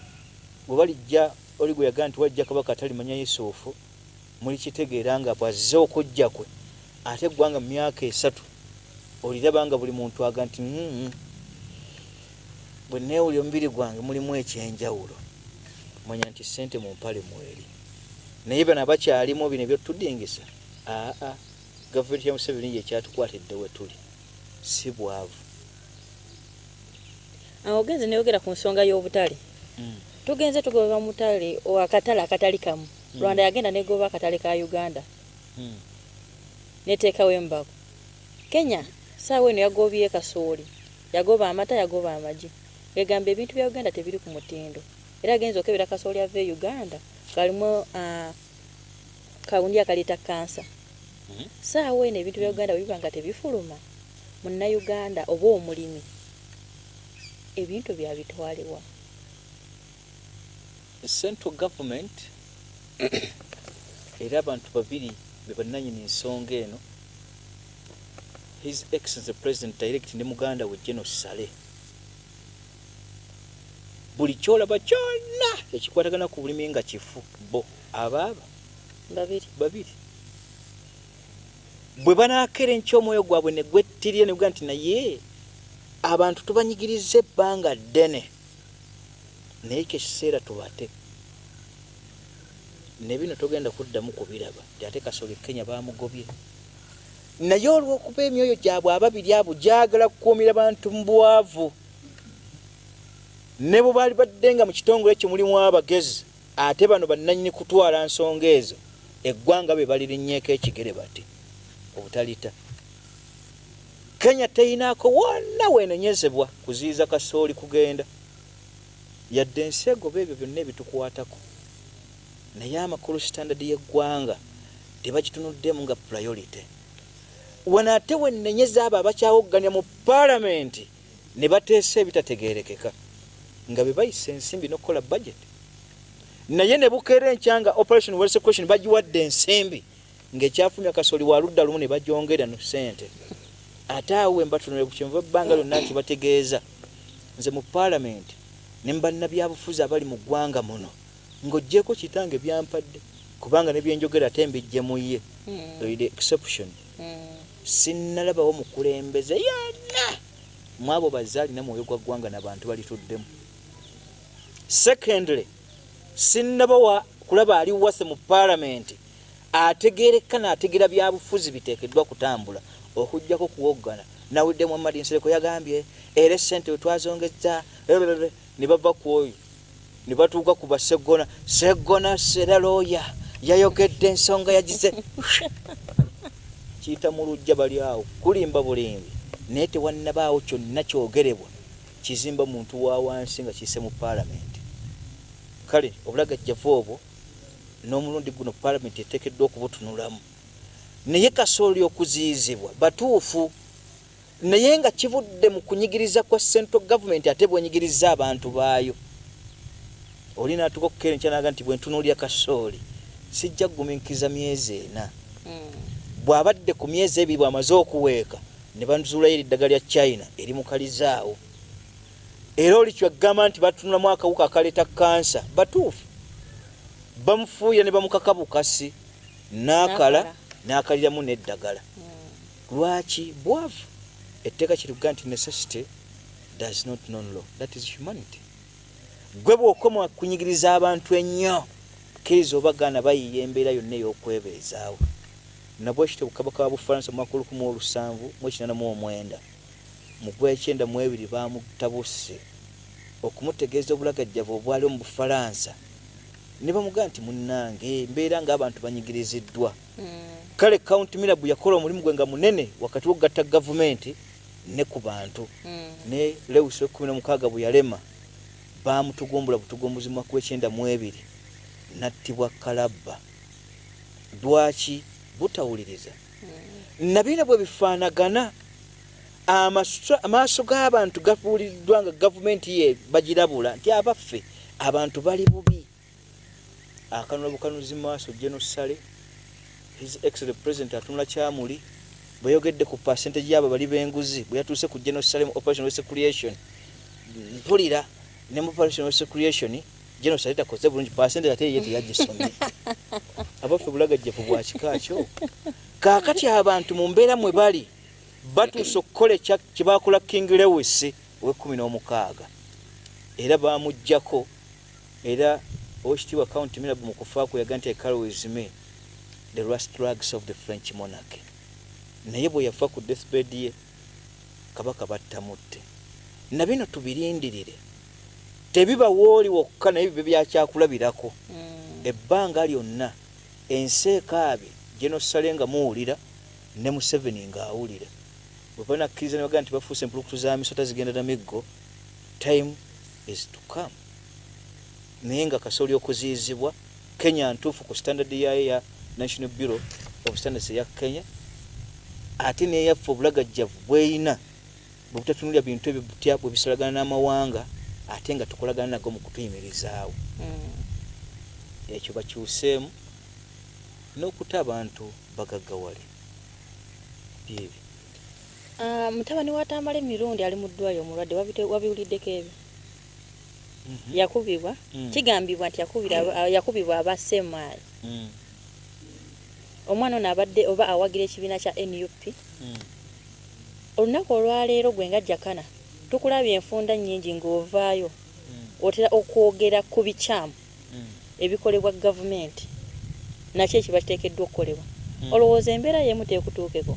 bwe balijja oli gwe yagaa nti wajja kabaka atalimanya Yusufu muli kitegeera nga bwazze okujja kwe ate eggwanga mu myaka 3 oliraba nga buli muntu aga nti bwe neewulya omubiri gwange mulimu ekyenjawulo manya nti ssente mu mpale mweri naye bano abakyalimu bino ebyotudingisa gavumenti ya Museveni yekyatukwatidde we tuli si bwavu.
Ogenze neyogera ku nsonga y'obutale. Tugenze tugoba mutale akatale akatali kamu. Rwanda yagenda negoba akatale ka Uganda. Neteekawo embago. Kenya saawa eno yagobye kasooli. Yagoba amata yagoba amagi. Egamba ebintu bya Uganda tebiri ku mutindo. Era agenze okebera kasooli ave Uganda kalimu kawundi akaleta kansa. Saawa eno ebintu bya Uganda bibanga tebifuluma. Munna Uganda oba omulimi. Ebintu bya bitwalibwa.
Central government era abantu babiri be bannannyini ensonga eno His Excellency President Direct ne muganda we General Sale buli kyolaba kyonna ekikwatagana ku bulimi nga kifu bo abaaba babiri bwe banaakera enkyomoyo gwabwe ne gwettirira ne buganda nti naye abantu tubanyigiriza ebbanga ddene naye ekiseera tubate ne bino togenda kuddamu kubiraba ate kasooli Kenya bamugobye naye olw'okuba emyoyo gyabwe ababiri abo gyagala kukuumira bantu mu bwavu ne bwe baali baddenga mu kitongole ekyo mulimu abagezi ate bano bannannyini kutwala nsonga ezo eggwanga be balirinnyeeko ekigere bati obutalita Kenya teyinaako wonna weenenyezebwa kuziyiza kasooli kugenda yadde ensego bebyo byonna ebitukwatako naye amakulu standard y'eggwanga tebagitunuddemu nga priority wano ate wennenyeza abo abakyawogganya mu paalamenti ne bateesa ebitategeerekeka nga be bayisa ensimbi n'okukola budget naye ne bukeera enkyanga operation well sequestration bagiwadde ensimbi ng'ekyafumya kasooli wa ludda lumu ne bagyongera no ssente ate awo embatunule ku kyenva ebbanga lyonna nti bategeeza nze mu paalamenti ne bannabyabufuzi abali mu ggwanga muno ng'oggyeko kitange byampadde kubanga ne byenjogera ate mbijjemu ye the exception sinnalabawo mukulembeze yonna mwabo bazaali namwoyo gwa ggwanga n'abantu balituddemu. Secondly, sinnabawa kulaba ali wase mu paalamenti ategeereka n'ategeera byabufuzi biteekeddwa kutambula okujjako kuwoggana nawudde Muhammad Nsereko yagambye era ssente we twazongezza ne bava ku oyo ne batuuka ku basegona sera looya yayogedde ensonga yagize kiyita mu lujja bali awo kulimba bulimbi naye tewannabaawo kyonna kyogerebwa kizimba muntu wa wansi nga kiyise mu paalamenti. Kale obulagajjavu obwo n'omulundi guno paalamenti eteekeddwa okubutunulamu naye kasooli okuziyizibwa batuufu naye nga kivudde mu kunyigiriza kwa central government ate bwenyigiriza abantu baayo oli n'atuuka okukeera enkyanaga nti bwe ntunuulya kasooli sijja kugumiikiriza myezi 4 bw'abadde ku myezi 2 bw'amaze okuweeka ne banzuulayo eddagala lya China eri mu kalizaawo era oli kyagamba nti batunulamu akawuka akaleeta kansa batuufu bamufuuya ne bamukaka bukasi n'akala n'akaliramu n'eddagala lwaki bwavu etteeka kiruga nti necessity does not know law, that is humanity. Gwe bw'okoma kunyigiriza abantu ennyo kkiriza obagaana bayiiya embeera yonna ey'okwebeezaawo nabwe kityo Kabaka wa Bufalansa mu mwaka 1789 mu Gwekyeenda mu 2 baamutabuse okumutegeeza obulagajjavu obwali mu Bufalansa ne bamugamba nti munnange embeera ng'abantu banyigiriziddwa. Kale County Mirabu yakola omulimu gwe nga munene wakati w'okugatta gavumenti ne ku bantu ne Lewis 16 bwe yalema baamutugumbula butugumbuzi mu mwaka 1992 nattibwa Kalabba lwaki butawuliriza nabina bwe bifaanagana amaaso g'abantu gafuuliddwa nga gavumenti ye bagirabula nti abaffe abantu bali bubi akanula bukanuzi maaso genosale his excellent president atunula kyamuli bwe yogedde ku percentage y'abo bali b'enguzi bwe yatuuse ku genosale operation waste creation mpulira ne mu operation waste creation genosale takoze bulungi percentage ate ye teyagisomye abaffe bulagajjafu bwa kikakyo kaakati abantu mu mbeera mwe bali batuuse okukola kyebakola King Lewis owe16 era bamuggyako era Oweekitiibwa County Minister mu kufaako yaga nti Enkulu me the last drugs of the French monarchy naye bwe yafa ku deathbed ye kabaka battamutte na bino tubirindirire tebiba wooli wokka naye bibe byakyakulabirako ebbanga lyonna enseekaabe genosale nga muwulira ne Museveni ng'awulira bwe banakkiriza ne bagaa nti bafuuse empulukutu za misota zigenda na miggo time is to come naye nga kasooli okuziizibwa Kenya ntuufu ku standard yayo ya National Bureau of Standards ya Kenya ate neyaffe obulagajjavu bweyina bwe butatunulira bintu ebyo butya bwe bisalagana n'amawanga ate nga tukolagana nago mu kutuyimirizaawo ekyo bakyuseemu n'okuta abantu bagaggawale byebi
mutabani watamala emirundi ali mu ddwaliro omulwadde wabiwuliddeko ebyo yakubibwa kigambibwa nti yakubibwa abasemaayi omwana ono abadde oba awagira ekibiina kya NUP olunaku olwaleero gwe nga Jakana tukulabye enfunda nnyingi ng'ovaayo otera okwogera ku bikyamu ebikolebwa gavumenti nakyo ekiba kiteekeddwa okukolebwa olowooza embeera y'emu teekutuukeko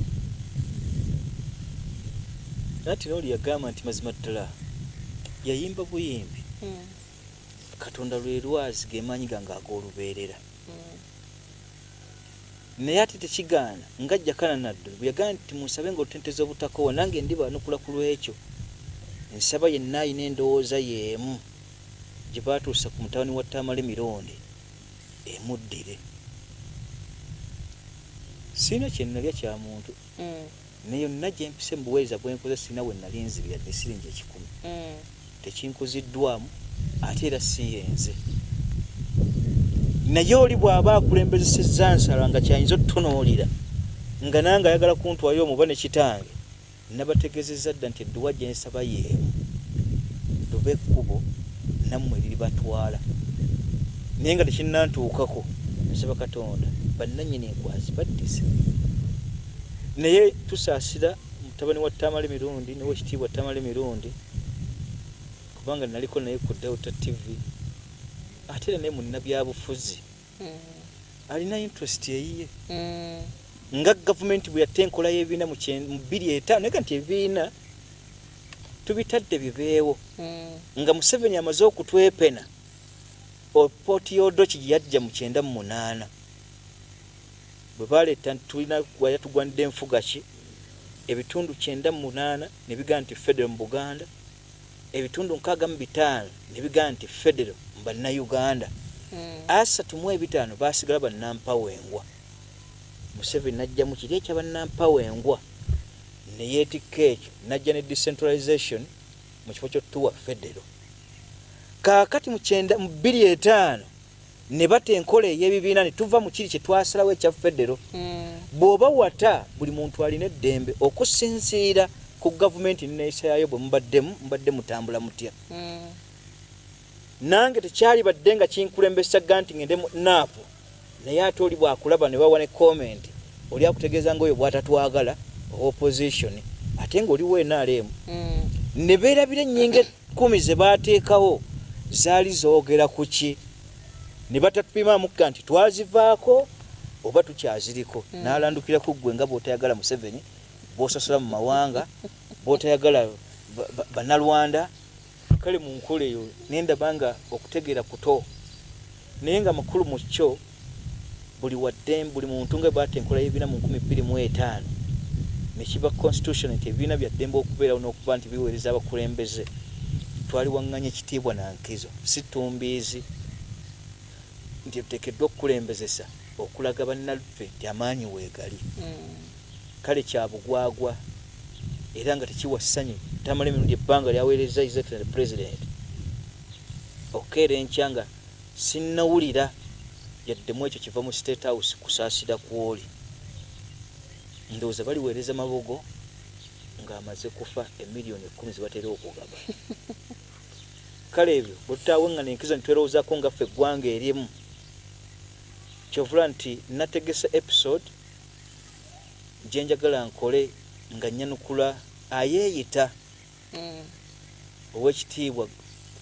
nati n'oli yagamba nti mazima ddala yayimba buyimbi Katonda lwe lwazi gemaanyi gange ag'olubeerera naye ate tekigaana nga Jakana nadduli bwe yagamba nti munsabe ng'olutenteza obutakoowa nange ndibaanukula ku lwekyo ensaba yenna ayina endowooza y'emu gye baatuusa ku mutabani wa Tamale emirundi emuddire sina kye nalya kya muntu naye yonna gye mpise mu buweereza bwe nkoze sina we nali nzibira ne siringi 10 tekinkuziddwamu ate era si yenze naye oli bw'aba akulembezesezza nsala nga kyayinza otutunuulira nga nange ayagala kuntwalira omuba ne kitange nabategeezezza dda nti edduwa gye nsaba yeemu lube ekkubo nammwe liribatwala naye nga tekinnantuukako nsaba Katonda bannannyini enkwazi baddise naye tusaasira mutabani wa Tamale emirundi n'Oweekitiibwa Tamale emirundi kubanga naliko naye ku Delta TV ate era naye munnabyabufuzi alina interest eyiye nga gavumenti bwe yatta enkola y'ebibiina mu 2005 naye nti ebibiina tubitadde bibeewo nga Museveni amaze okutwepena opooti y'Odoki gye yajja mu 98 bwe baleeta tulina yatugwanidde enfuga ki ebitundu 98 ne bigaa nti federal mu Buganda ebitundu 65 ne bigaa nti federal mu Bannayuganda 35 baasigala bannampawengwa Museveni najja mu kiri ekyabannampawengwa ne yeetikka ekyo najja ne decentralization mu kifo ky'otuwa federal kaakati mu 2005 ne bata enkola ey'ebibiina ne tuva mu kiri kye twasalawo ekya federal bw'oba wata buli muntu alina eddembe okusinziira ku gavumenti n'enneeyisa yaayo bwe mubadde mutambula mutya nange tekyali badde nga kinkulembesa ganti ngende mu naapu naye ate oli bwakulaba ne bawa ne comment oli akutegeeza ngaoyo bw'atatwagala opposition ate ng'oli weenaalemu ne beerabira ennyingo 10 ze baateekawo zaali zoogera ku ki ne batatupimaamu nti twazivaako oba tukyaziriko n'alandukira ku ggwe nga bw'otayagala Museveni bw'osasula mu mawanga bw'otayagala bannalwanda kale mu nkola eyo nendaba nga okutegeera kuto naye nga makulu mu kyo buli waddembe buli muntu nga bw'ate enkola y'ebibiina mu 2025 ne kiba constitution nti ebibiina bya ddembe okubeerawo n'okuba nti biweereza abakulembeze twali waŋŋanya ekitiibwa na nkizo si ttumbiizi nti eteekeddwa okukulembezesa okulaga bannaffe nti amaanyi weegali. Kale kyabugwagwa era nga tekiwa ssanyu tamala emirundi ebbanga lyaweereza His Excellency President okeera enkya nga sinnawulira yaddemu ekyo kiva mu State House kusaasira kw'oli. Ndowooza baliweereza mabogo ng'amaze kufa emiliyoni 10 zibatera okugaba. Kale ebyo bwe tutaawengana enkizo netwerowoozaako nga ffe eggwanga erimu kyovula nti nategese episode gye njagala nkole nga nnyanukula ayeeyita ow'ekitiibwa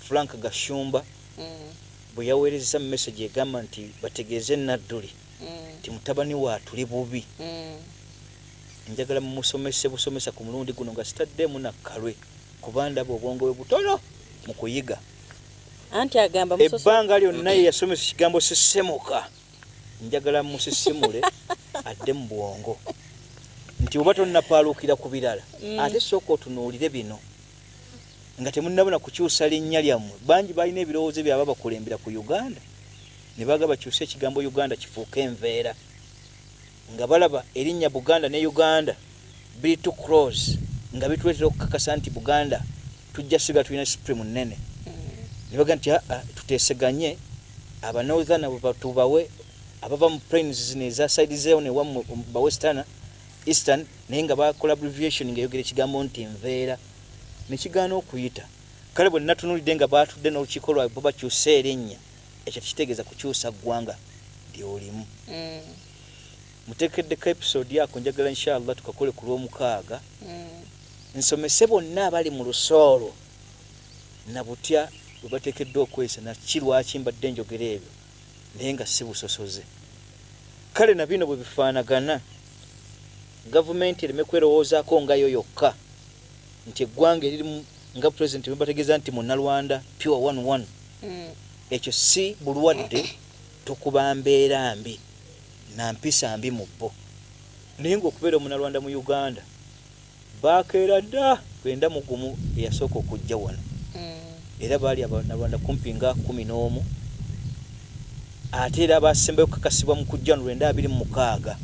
Frank Gashumba bwe yaweereza message egamba nti bategeeze nadduli nti mutabani wa tuli bubi. Njagala mumusomese busomesa ku mulundi guno nga sitaddemu nakkalwe kuba ndaba obwongo bwe butono mu kuyiga.
Anti agamba
ebbanga lyonna ye yasomesa ekigambo sisemuka. Njagala musisimule adde mu bwongo nti oba tonnapaaluukira ku birala ate sooka otunuulire bino nga temunnabona kukyusa linnya lyammwe. Bangi balina ebirowoozo byaba bakulembera ku Uganda ne baga bakyuse ekigambo Uganda kifuuka enveera nga balaba erinnya Buganda ne Uganda biri too close nga bituleetera okukakasa nti Buganda tujja siga tulina supreme nnene. Ne baga nti tuteeseganye aba northern tubawe abava mu plains zino eza side zeo ne wamu ba western eastern naye nga bakola abbreviation ng'eyogera ekigambo nti enveera ne kigaana okuyita. Kale bwe natunulidde nga baatudde n'olukiiko lwabwe bo bakyusa erinnya ekyo kitegeeza kukyusa ggwanga lyolimu. Muteekeddeko episode yako njagala inshallah tukakole ku lw'omukaaga nsomese bonna abali mu lusoolo na butya bwe bateekeddwa okwesa na kirwaki mbadde njogera ebyo naye nga si busosoze. Kale na bino bwe bifaanagana gavumenti ereme kwerowoozaako nga yo yokka nti eggwanga eririmu nga pulezidenti bwe bategeeza nti munnalwanda pure 1-1 ekyo si bulwadde tukuba mbeera mbi na mpisa mbi mu bo. Naye ng'okubeera omunnalwanda mu Uganda baakeera dda 91 eyasooka okujja wano era baali abannalwanda kumpi nga 11 ate era abasembayo kukakasibwa mu kujja 926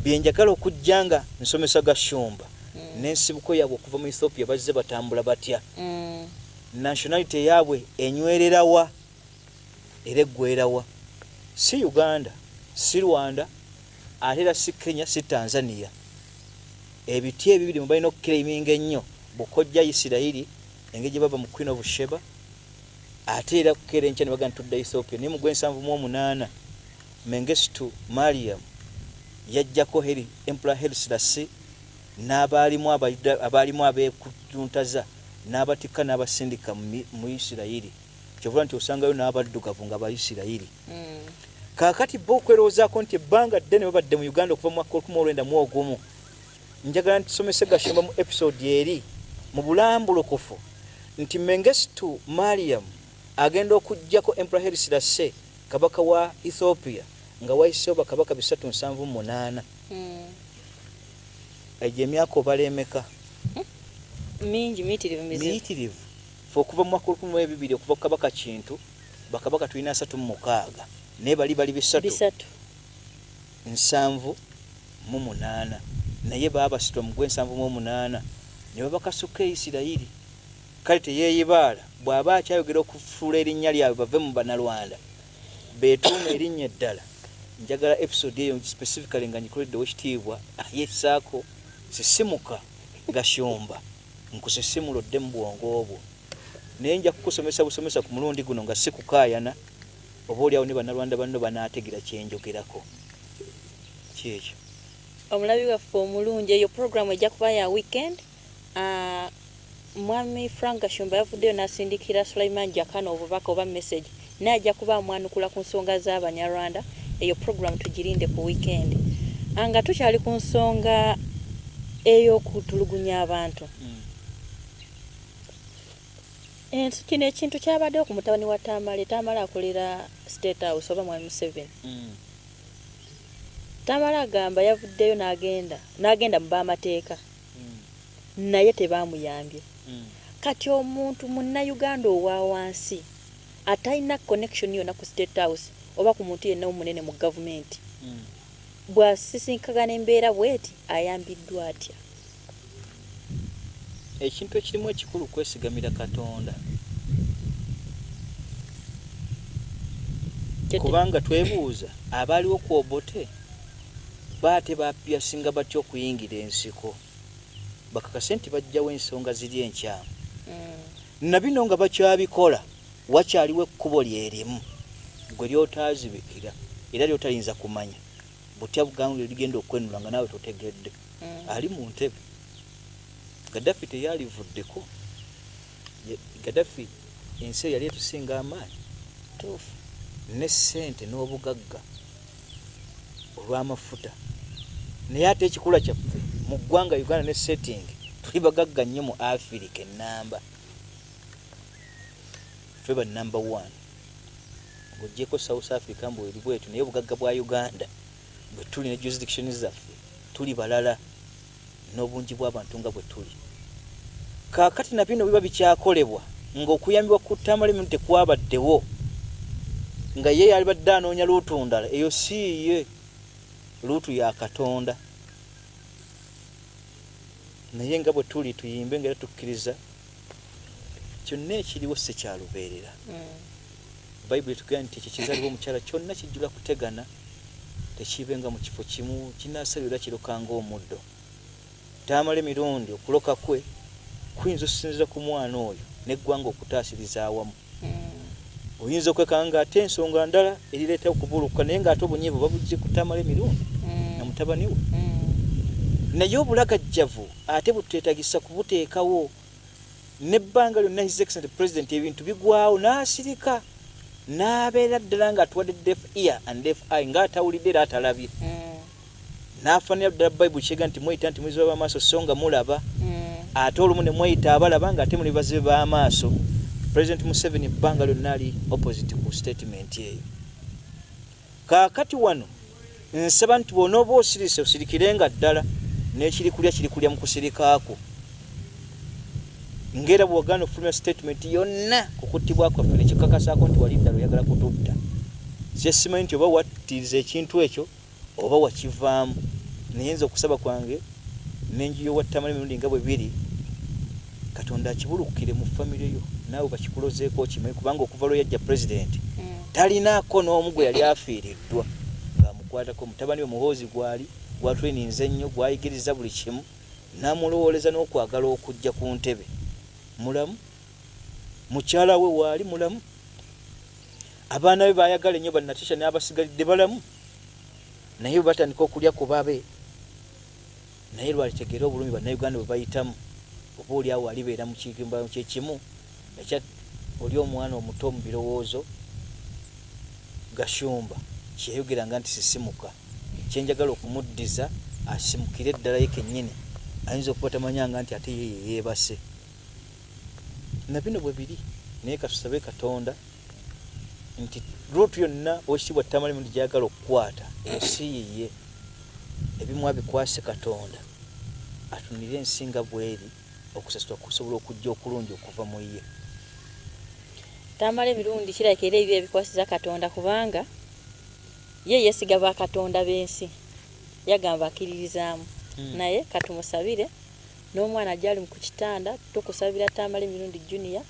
byenjagala okujja nga nsomesa Gashumba n'ensibuko yaabwe okuva mu Ethiopia bazze batambula batya nationality yaabwe enywererawa era eggwerawa si Uganda si Rwanda ate era si Kenya si Tanzania. Ebiti ebibiri mu balina okukiraiminga ennyo bukojja Isirayiri engeri gye bava mu Queen of Sheba ate era kukeera enkya ne baga ntudda Ethiopia naye mu gw'78 Mengistu Mariam yajjako Emperor Haile Selassie n'abaalimu abeekuntaza n'abatikka n'abasindika mu Isirayiri kyovula nti osangayo n'abaddugavu nga Abaisirayiri. Kaakati bo okwerowoozaako nti ebbanga ddene babadde mu Uganda okuva mu mwaka 1991 njagala ntisomese Gashumba mu episode eri mu bulambulokofu nti Mengistu Mariam agenda okujjako Emperor Haile Selassie kabaka wa Ethiopia nga wayiseewo bakabaka 378 egyo emyaka obalemeka
mingi miyitirivu
fe okuva mu mwaka 1200 okuva ku kabaka Kintu bakabaka tulina 36 naye bali 378 naye baabasitwa mu gw'78 ne babakasuka Isirayiri. Kale teyeeyibaala bw'aba akyayogera okufuula erinnya lyabwe bave mu bannalwanda beetuuma erinnya eddala. Njagala episode eyo specifically nga nyikoledde w'ekitiibwa Ssaako sisimuka Gashumba nkusisimulodde mu bwongo obwo naye nja kukusomesa busomesa ku mulundi guno nga si kukaayana oba oliawo ne bannalwanda banno banaategira kyenjogerako kyekyo.
Omulabi waffe omulungi eyo program ejja kuba ya weekend. Mwami Frank Gashumba yavuddeyo n'asindikira Sulaiman Jakana obubaka oba message naye ajja kuba amwanukula ku nsonga z'Abanyarwanda. Eyo program tugirinde ku weekend nga tukyali ku nsonga ey'okutulugunya abantu. Kino ekintu kyabaddeho ku mutabani wa Tamale akolera State House oba mwami Museveni. Tamale agamba yavuddeyo n'agenda mu b'amateeka naye tebaamuyambye. Kati omuntu munna Uganda owa wansi atalina connection yonna ku State House oba ku muntu yenna omunene mu gavumenti bw'asisinkagana embeera bw'eti ayambiddwa atya?
Ekintu ekirimu ekikulu kwesigamira Katonda. Kubanga twebuuza abaaliwo ku Obote baate bapyasinga batya okuyingira ensiko bakakase nti bajjawo ensonga ziri enkyamu. Na bino nga bakyabikola wakyaliwo ekkubo lyerimu gwe lyotaazibikira era lyotayinza kumanya butya bugangulire ligenda okwenula nga naawe totegedde. Ali mu ntebe Gaddafi teyalivuddeko. Gaddafi ensi yali etusinga amaanyi ne ssente n'obugagga olw'amafuta, naye ate ekikula kyaffe mu ggwanga Uganda ne setting tuli bagagga nnyo mu Africa ennamba. Ffe ba number 1 ng'oggyeko South Africa mbu eri bwetu, naye obugagga bwa Uganda bwe tuli ne jurisdiction zaffe tuli balala n'obungi bw'abantu nga bwe tuli. Kaakati na bino biba bikyakolebwa ng'okuyambibwa ku ttamalemu tekwabaddewo nga ye yali badde anoonya luutu ndala. Eyo si ye luutu ya Katonda. Naye nga bwe tuli tuyimbe nga tukkiriza kyonna ekiriwo si kyalubeerera. Bayibuli tugamba nti ekyo kizaalibwa omukyala kyonna kijjula kutegana tekiibenga mu kifo kimu kinaasalirwa kirokanga omuddo. Tamala emirundi okuloka kwe kuyinza okusinziira ku mwana oyo n'eggwanga okutaasiriza awamu. Oyinza okwekanga ate ensonga ndala erireeta okubuluka naye ng'ate obunyiivu babuzze ku Tamala emirundi na mutabani we. Naye obulagajjavu ate buteetagisa kubuteekawo n'ebbanga lyonna His Excellency President ebintu bigwawo n'asirika n'abeera ddala ng'atuwadde deaf ear and deaf eye ng'atawulidde era atalabye. N'afaanira ddala Bayibuli kyega nti mweyita nti muzibe b'amaaso so nga mulaba, ate olumu ne mweyita abalaba ng'ate muli bazibe b'amaaso. President Museveni ebbanga lyonna ali opposite ku statement eyo. Kaakati wano nsaba nti bw'onooba osirise osirikirenga ddala n'ekiri kulya mu kusirikaako. Ngera bw'ogaana okufulumya statement yonna ku kuttibwa kwaffe nekikakasaako nti wali ddala oyagala kututta. Kye simanyi nti oba wattiriza ekintu ekyo oba wakivaamu. Naye nze okusaba kwange n'enjuyo wattamala emirundi nga bwe biri Katonda akibulukire mu famire yo naawe bakikulozeeko okimanyi kubanga okuva lwe yajja pulezidenti talinaako n'omu gwe yali afiiriddwa ng'amukwatako. Mutabani we muhoozi gwali gwatweninze ennyo gwayigiriza buli kimu n'amulowooleza n'okwagala okujja ku ntebe. Mulamu mukyala we waali mulamu, abaana be baayagala ennyo Bannatisha n'abasigalidde balamu, naye batandika okulya ku babe. Naye lwalitegeera obulumi Bannayuganda bwe bayitamu oba oli awo alibeera mu kigimba kyekimu ekya oli omwana omuto mu birowoozo Gashumba kyeyogeranga nti sisimuka. Kyenjagala okumuddiza asimukire ddala ye kennyini ayinza okuba tamanyanga nti ate ye yeebase. Na bino bwe biri naye katusabe Katonda nti luutu yonna oweekitiibwa Tamale Mundi gy'ayagala okukwata eyo si yiye. Ebimu abikwase Katonda atunire ensinga bweri okusasula kusobola okujja okulungi okuva mu ye.
Tamale emirundi kirabika ebyo ebikwasiza Katonda kubanga ye yeesiga bakatonda b'ensi yagamba akkiririzaamu. Naye katumusabire n'omwana gyali ku kitanda tukusabira Tamale emirundi Junior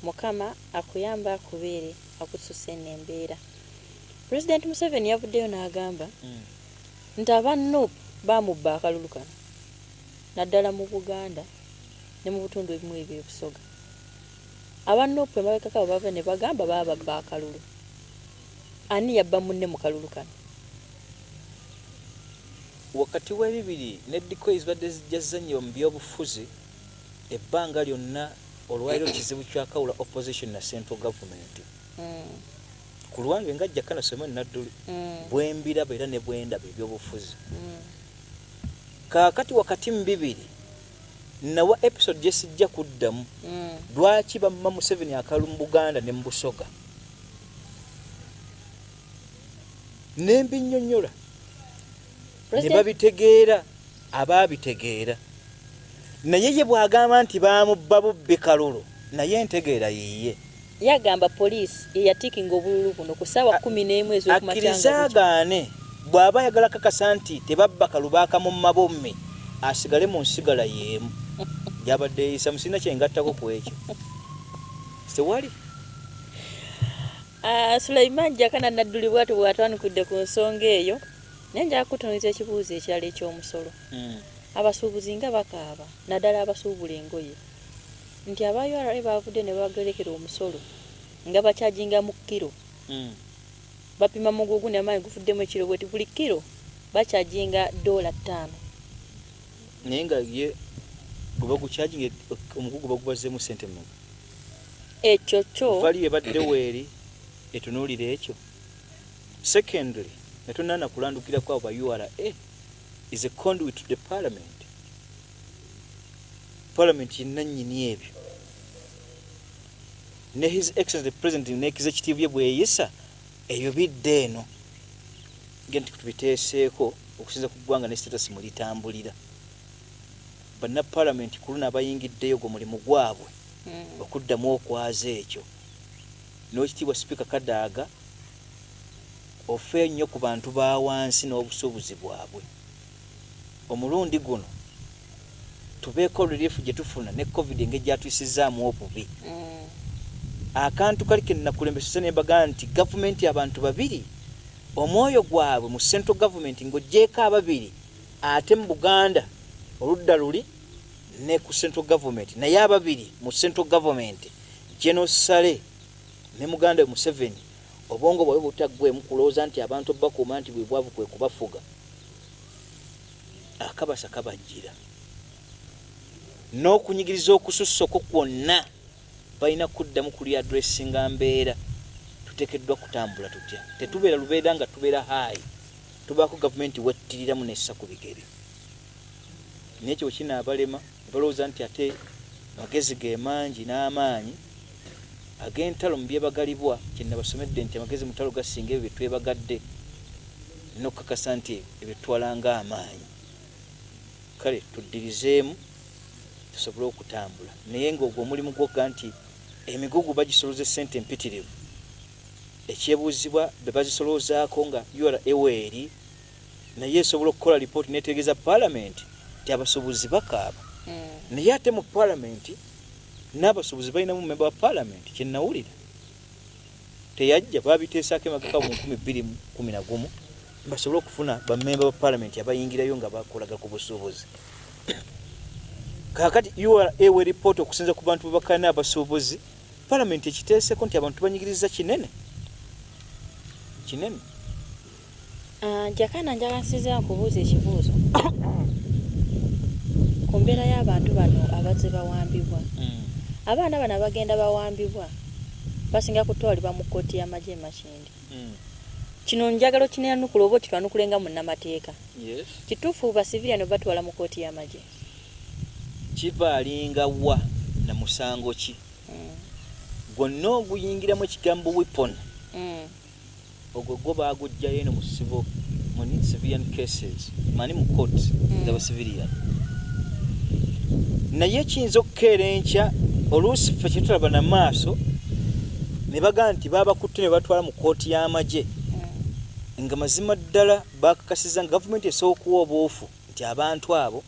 Mukama akuyamba akubeere akususa embeera. President Museveni yavuddeyo n'agamba nti abanno baamubba akalulu kano naddala mu Buganda ne mu butundu ebimu ebyobusoga. Abannopu emabekako bava ne bagamba bababba akalulu. Ani yabba munne mu kalulu kano?
Wakati w'ebibiri n'eddiko ezibadde zijjazannyibwa mu byobufuzi ebbanga lyonna olwaliro kizibu kyakawula opposition na central government. Ku lwange nga Jakana nadduli bwembiraba era ne bwendaba ebyobufuzi. Kaakati wakati mu bibiri nawa episode gyesijja kuddamu lwaki bamma Museveni akalulu mu Buganda ne mu Busoga. Nembinnyonnyola ne babitegeera abaabitegeera. Naye ye bw'agamba nti baamubba bubbi kalulu naye entegeera yiye
yagamba police eyatikinga obululu buno ku ssaawa 11 ez'okumakya
akkirizagaane bw'aba yagala kakasa nti tebabba kalubaaka mu mabomme asigale mu nsigala yeemu gyabadde eyisa musina kyengattako ku ekyo sewali
Sulaiman Jakana nadduli bwatu bwatwanikudde ku nsonga eyo naye njala kutunuliza ekibuuzo ekirala eky'omusolo abasuubuzi nga bakaaba naddala abasuubula engoye nti abayo bavudde ne bagerekera omusolo nga bakyajinga mu kiro bapima mugugu n'amaanyi gufuddemu ekiro bweti buli kiro bakyajinga $5
naye nga ye bwe bagukyajinga omugugu bagubazeemu ssente mmeka
ekyo kyo
valiyo ebadde weeri etunuulira ekyo secondly netunana kulandukirako abo ba URA is a conduit to the parliament yenannyini ebyo ne his excellency the president nekiza ekitiibwa bye bweyisa eyo bidde eno nti tubiteeseeko okusinza ku ggwanga ne status mulitambulira banna parliament kuluna abayingiddeyo gwe mulimu gwabwe okuddamu okwaza ekyo n'ekitiibwa speaker Kadaga ofe nnyo ku bantu ba wansi n'obusuubuzi bwabwe omulundi guno tubeeko relief gye tufuna ne covid engeri gyatuyisizaamu obubi akantu kali ke nakulembeseza ne mbaga nti gavumenti abantu babiri omwoyo gwabwe mu central government ng'oggyeko ababiri ate mu Buganda oludda luli ne ku central government naye ababiri mu central government General Sale ne Muganda Museveni obwongo bwawe butaggwemu kulowooza nti abantu bakuuma nti bwe bwavu kwe kubafuga akabasa kabajjira n'okunyigiriza okusussako kwonna balina kuddamu kuli addressinga mbeera tuteekeddwa kutambula tutya tetubeera lubeera nga tubeera haayi tubaako gavumenti wettiriramu nessa ku bigere n'ekyo kinaabalema balowooza nti ate magezi ge mangi n'amaanyi ag'entalo mu byebagalibwa kye nabasomedde nti amagezi mu ttalo gasinga ebyo bye twebagadde n'okukakasa nti ebyo twalanga amaanyi kale tuddirizeemu tusobole okutambula naye ng'ogwo omulimu gwogga nti emigugu bagisoloza essente empitirivu ekyebuuzibwa be bazisoloozaako nga URA eweeri naye esobola okukola lipooti neetegeeza paalamenti nti abasuubuzi bakaaba naye ate mu paalamenti n'abasuubuzi balinamu memba wa paalamenti kye nnawulira teyajja babiteesaako emagaka mu 2011 basobole okufuna bamemba ba paalamenti abayingirayo nga bakolaga ku busuubuzi kakati URA ewe ripooti okusinza ku bantu babakana abasuubuzi paalamenti ekiteeseko nti abantu banyigiriza kinene
Jakana njala nsiza nkubuuza ekibuuzo ku mbeera y'abantu bano abazze bawambibwa abaana bano abagenda bawambibwa basinga kutwalibwa mu kkooti y'amagye Makindi kino njagalo kinenukula oba kitwanukulenga munnamateeka kituufu basiviliano batwala mu kkooti y'amagye
kivaalinga wa na musango ki gwonna oguyingiramu ekigambo weapon ogwo gwo baagujjayo eno mu civilian cases mani mu court z'abasivilian naye kiyinza okukeera enkya oluusi ffe kyetulaba na maaso ne bagaa nti baabakutte ne batwala mu kkooti y'amagye nga mazima ddala bakakasiza nga gavumenti esobola okuwa obuufu nti abantu abo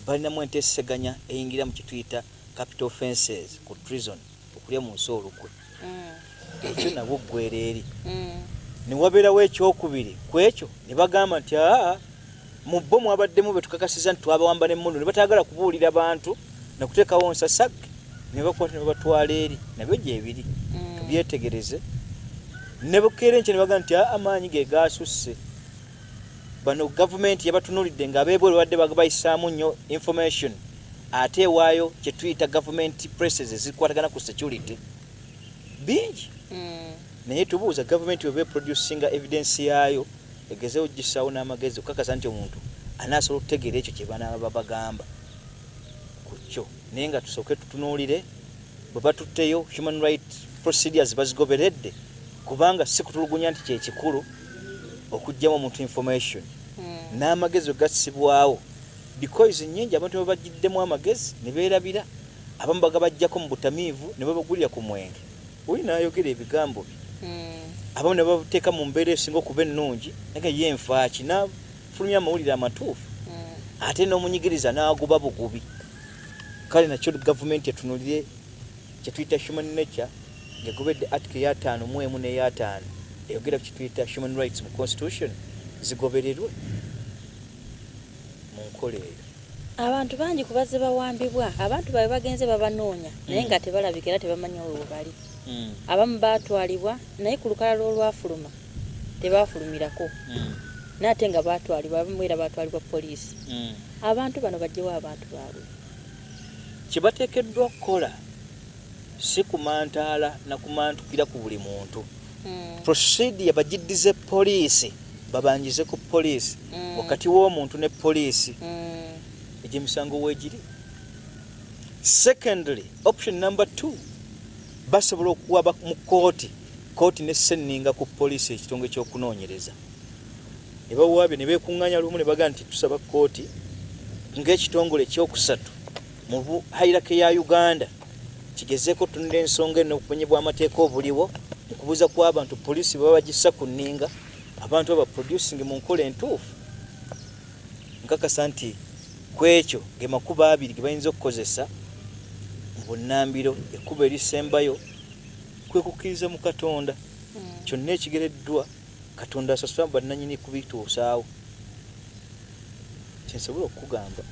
balinamu enteeseganya eyingira mu kituyita capital offenses ku treason okulya mu nsi olukwe ekyo nabwo ggwereeri ne wabeerawo ekyokubiri ku ekyo ne bagamba nti mu bo mwabaddemu be tukakasiza nti twabawamba n'emmundu ne bataagala kubuulira bantu nakuteekawo nsasage ne bakwata ne batwala eri nabyo gyebiri tubyetegereze ne bukeera enkya ne bagamba nti amaanyi ge gaasusse bano gavumenti yabatunulidde ng'abeebweru badde bayisaamu nnyo information ate ewaayo kye tuyita gavumenti presses ezikwatagana ku security bingi naye tubuuza gavumenti weba producinga evidence yaayo egezeewo gisaawo n'amagezi okukakasa nti omuntu anaasobola okutegeera ekyo kye banaaba bagamba ku kyo naye nga tusooke tutunuulire bwe batutteyo human right procedures bazigoberedde kubanga si kutulugunya nti kyekikulu okuggyamu omuntu information n'amagezi gassibwawo because nnyingi abantu babagiddemu amagezi ne beerabira abamu bagabajjako mu butamiivu ne babagulira ku mwenge oli n'ayogera ebigambo abamu ne bateeka mu mbeera esinga okuba ennungi naye ye enfaaki n'afulumya amawulire amatuufu ate n'omunyigiriza n'aguba bugubi. Kale nakyo gavumenti etunulire kye tuyita human nature ng'egobedde article ya 5 mu emu n'eya 5 eyogera ku kye tuyita human rights mu constitution zigobererwe mu nkola eyo.
Abantu bangi kubaze bawambibwa abantu babe bagenze babanoonya naye nga tebalabika era tebamanyi olwo bali. Abamu baatwalibwa naye ku lukalala olwafuluma tebafulumirako n'ate nga baatwalibwa abamu era baatwalibwa poliisi. Abantu bano bajjewo abantu baabwe.
Kye bateekeddwa okukola si kumantaala na kumantukira ku buli muntu. Procedure bagiddize poliisi babanjize ku poliisi wakati w'omuntu ne poliisi egyo emisango weegiri. Secondly, option number 2 basobola okuwaba mu kooti nessenninga ku poliisi ekitongole ky'okunoonyereza ne bawaabye ne beekuŋŋaanya lumu ne bagamba nti tusaba kooti ng'ekitongole ekyokusatu mu hierarchy ya Uganda kigezeeko tunula ensonga eno okumenyebwa amateeka obuliwo mu kubuuza kw'abantu poliisi baba bagissa ku nninga abantu baba producing mu nkola entuufu. Nkakasa nti ku ekyo ge makubo abiri ge bayinza okukozesa mu bunnambiro. Ekkubo erisembayo kwe kukkiriza mu Katonda. Kyonna ekigereddwa Katonda asasula bannannyini kubituusaawo. Kyensobola okukugamba.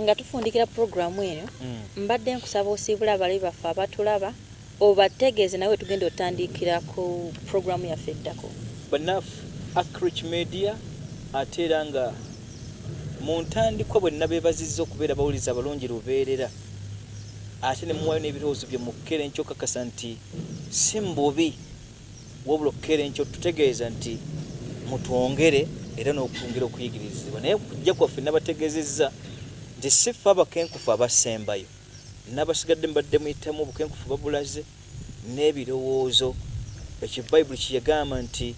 Nga tufundikira programu eno mbadde nkusaba osiibula abalabi baffe abatulaba obategeeze nawe tugenda otandikira ku programu yaffe eddako.
Bannaffe ARKRICH media ate era nga mu ntandikwa bwe nabeebazizza okubeera bawuliza abalungi lubeerera ate ne muwayo n'ebirowoozo bye mu Kkerenkyo okakasa nti si mbubi wabula Kkerenkyo tutegeeza nti mutwongere era n'okwongera okuyigirizibwa. Naye kujja kwaffe nabategeezezza nti si ffe abakenkufu abasembayo n'abasigadde mbadde muyitamu obukenkufu babulaze n'ebirowoozo. Ekyo Bayibuli kye yagamba nti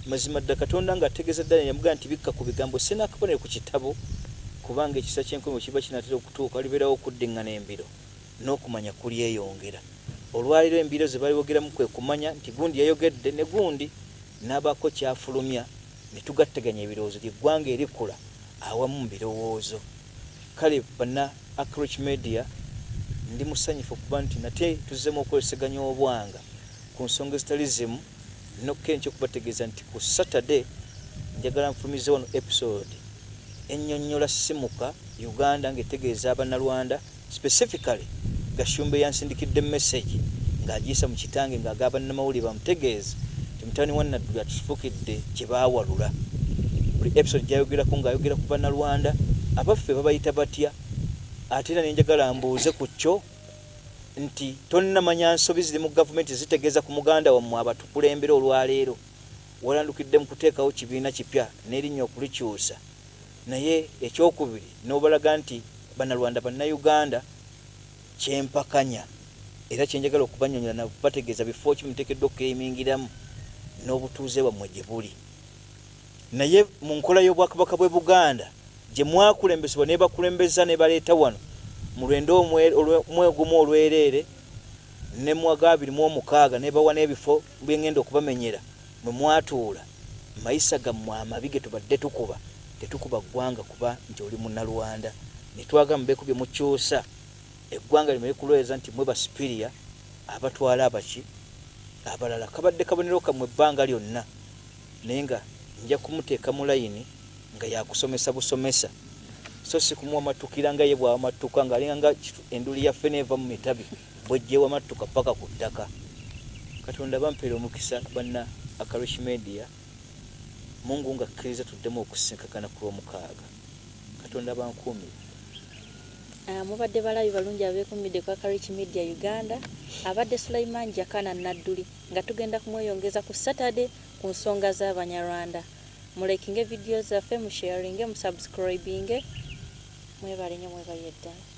mazima ddala Katonda ng'ategeeza ddala yamugamba nti bikka ku bigambo sinaakabonero ku kitabo kubanga ekisa ky'enkomo kiba kinaatera okutuuka walibeerawo okuddiŋŋana embiro n'okumanya kulyeyongera. Olwaliro embiro ze baliwogeramu kwe kumanya nti gundi yayogedde ne gundi n'abaako kyafulumya ne tugatteganya ebirowoozo ly'eggwanga erikula awamu mu birowoozo. Kale banna ARKRICH media ndi musanyufu okuba nti nate tuzzeemu okweseganya obwanga ku nsonga ezitali zimu n'okkenki okubategeeza nti ku Saturday njagala nfulumize wano episode ennyonnyola simuka Uganda ng'etegeeza Abannalwanda specifically Gashumbe yansindikidde message ng'agiyisa mu kitange ng'agaba Namawulire bamutegeeze nti mutani wa nadduli atufuukidde kye baawalula. Buli episode gy'ayogerako ng'ayogera ku Bannalwanda abaffe babayita batya ate era nenjagala mbuuze ku kyo nti tonnamanya nsobi ziri mu gavumenti zitegeeza ku muganda wammwe abatukulembera olwaleero walandukidde mu kuteekawo kibiina kipya n'erinnya okulikyusa naye ekyokubiri n'obalaga nti Bannalwanda Bannayuganda kyempakanya era kyenjagala okubannyonnyola nabategeeza bifo ki muteekeddwa okukeyimingiramu n'obutuuze bwammwe gye buli. Naye mu nkola y'Obwakabaka bw'e Buganda gye mwakulembesebwa ne bakulembeza ne baleeta wano mu lwendo omwegumu olwereere ne mu 2026 ne bawa n'ebifo byengenda okubamenyera mwe mwatuula mayisa gammwe amabi ge tubadde tetukuba ggwanga kuba nti oli Munnalwanda ne twagamba beekubye mukyusa eggwanga limere kuloweza nti mwe basipiriya abatwala abaki abalala kabadde kabonero kammwe ebbanga lyonna naye nga nja kumuteeka mu layini nga yakusomesa busomesa so si kumuwa matukira nga ye bwa matuka nga alinga enduli yaffe neeva mu mitabi bwejjewa matuka paka ku ttaka. Katonda bampeera omukisa banna ARKRICH media Mungu ngakkiriza tuddemu okusinkakana ku Lwomukaaga. Katonda bankuumire.
Mubadde balabi balungi abeekuumidde ku ARKRICH media Uganda abadde Sulaiman Jakana nadduli nga tugenda kumweyongeza ku Saturday ku nsonga z'Abanyarwanda. Mulikinge video zaffe, musharinge, musubscribinge. Mwebale nnyo mwebale ddala.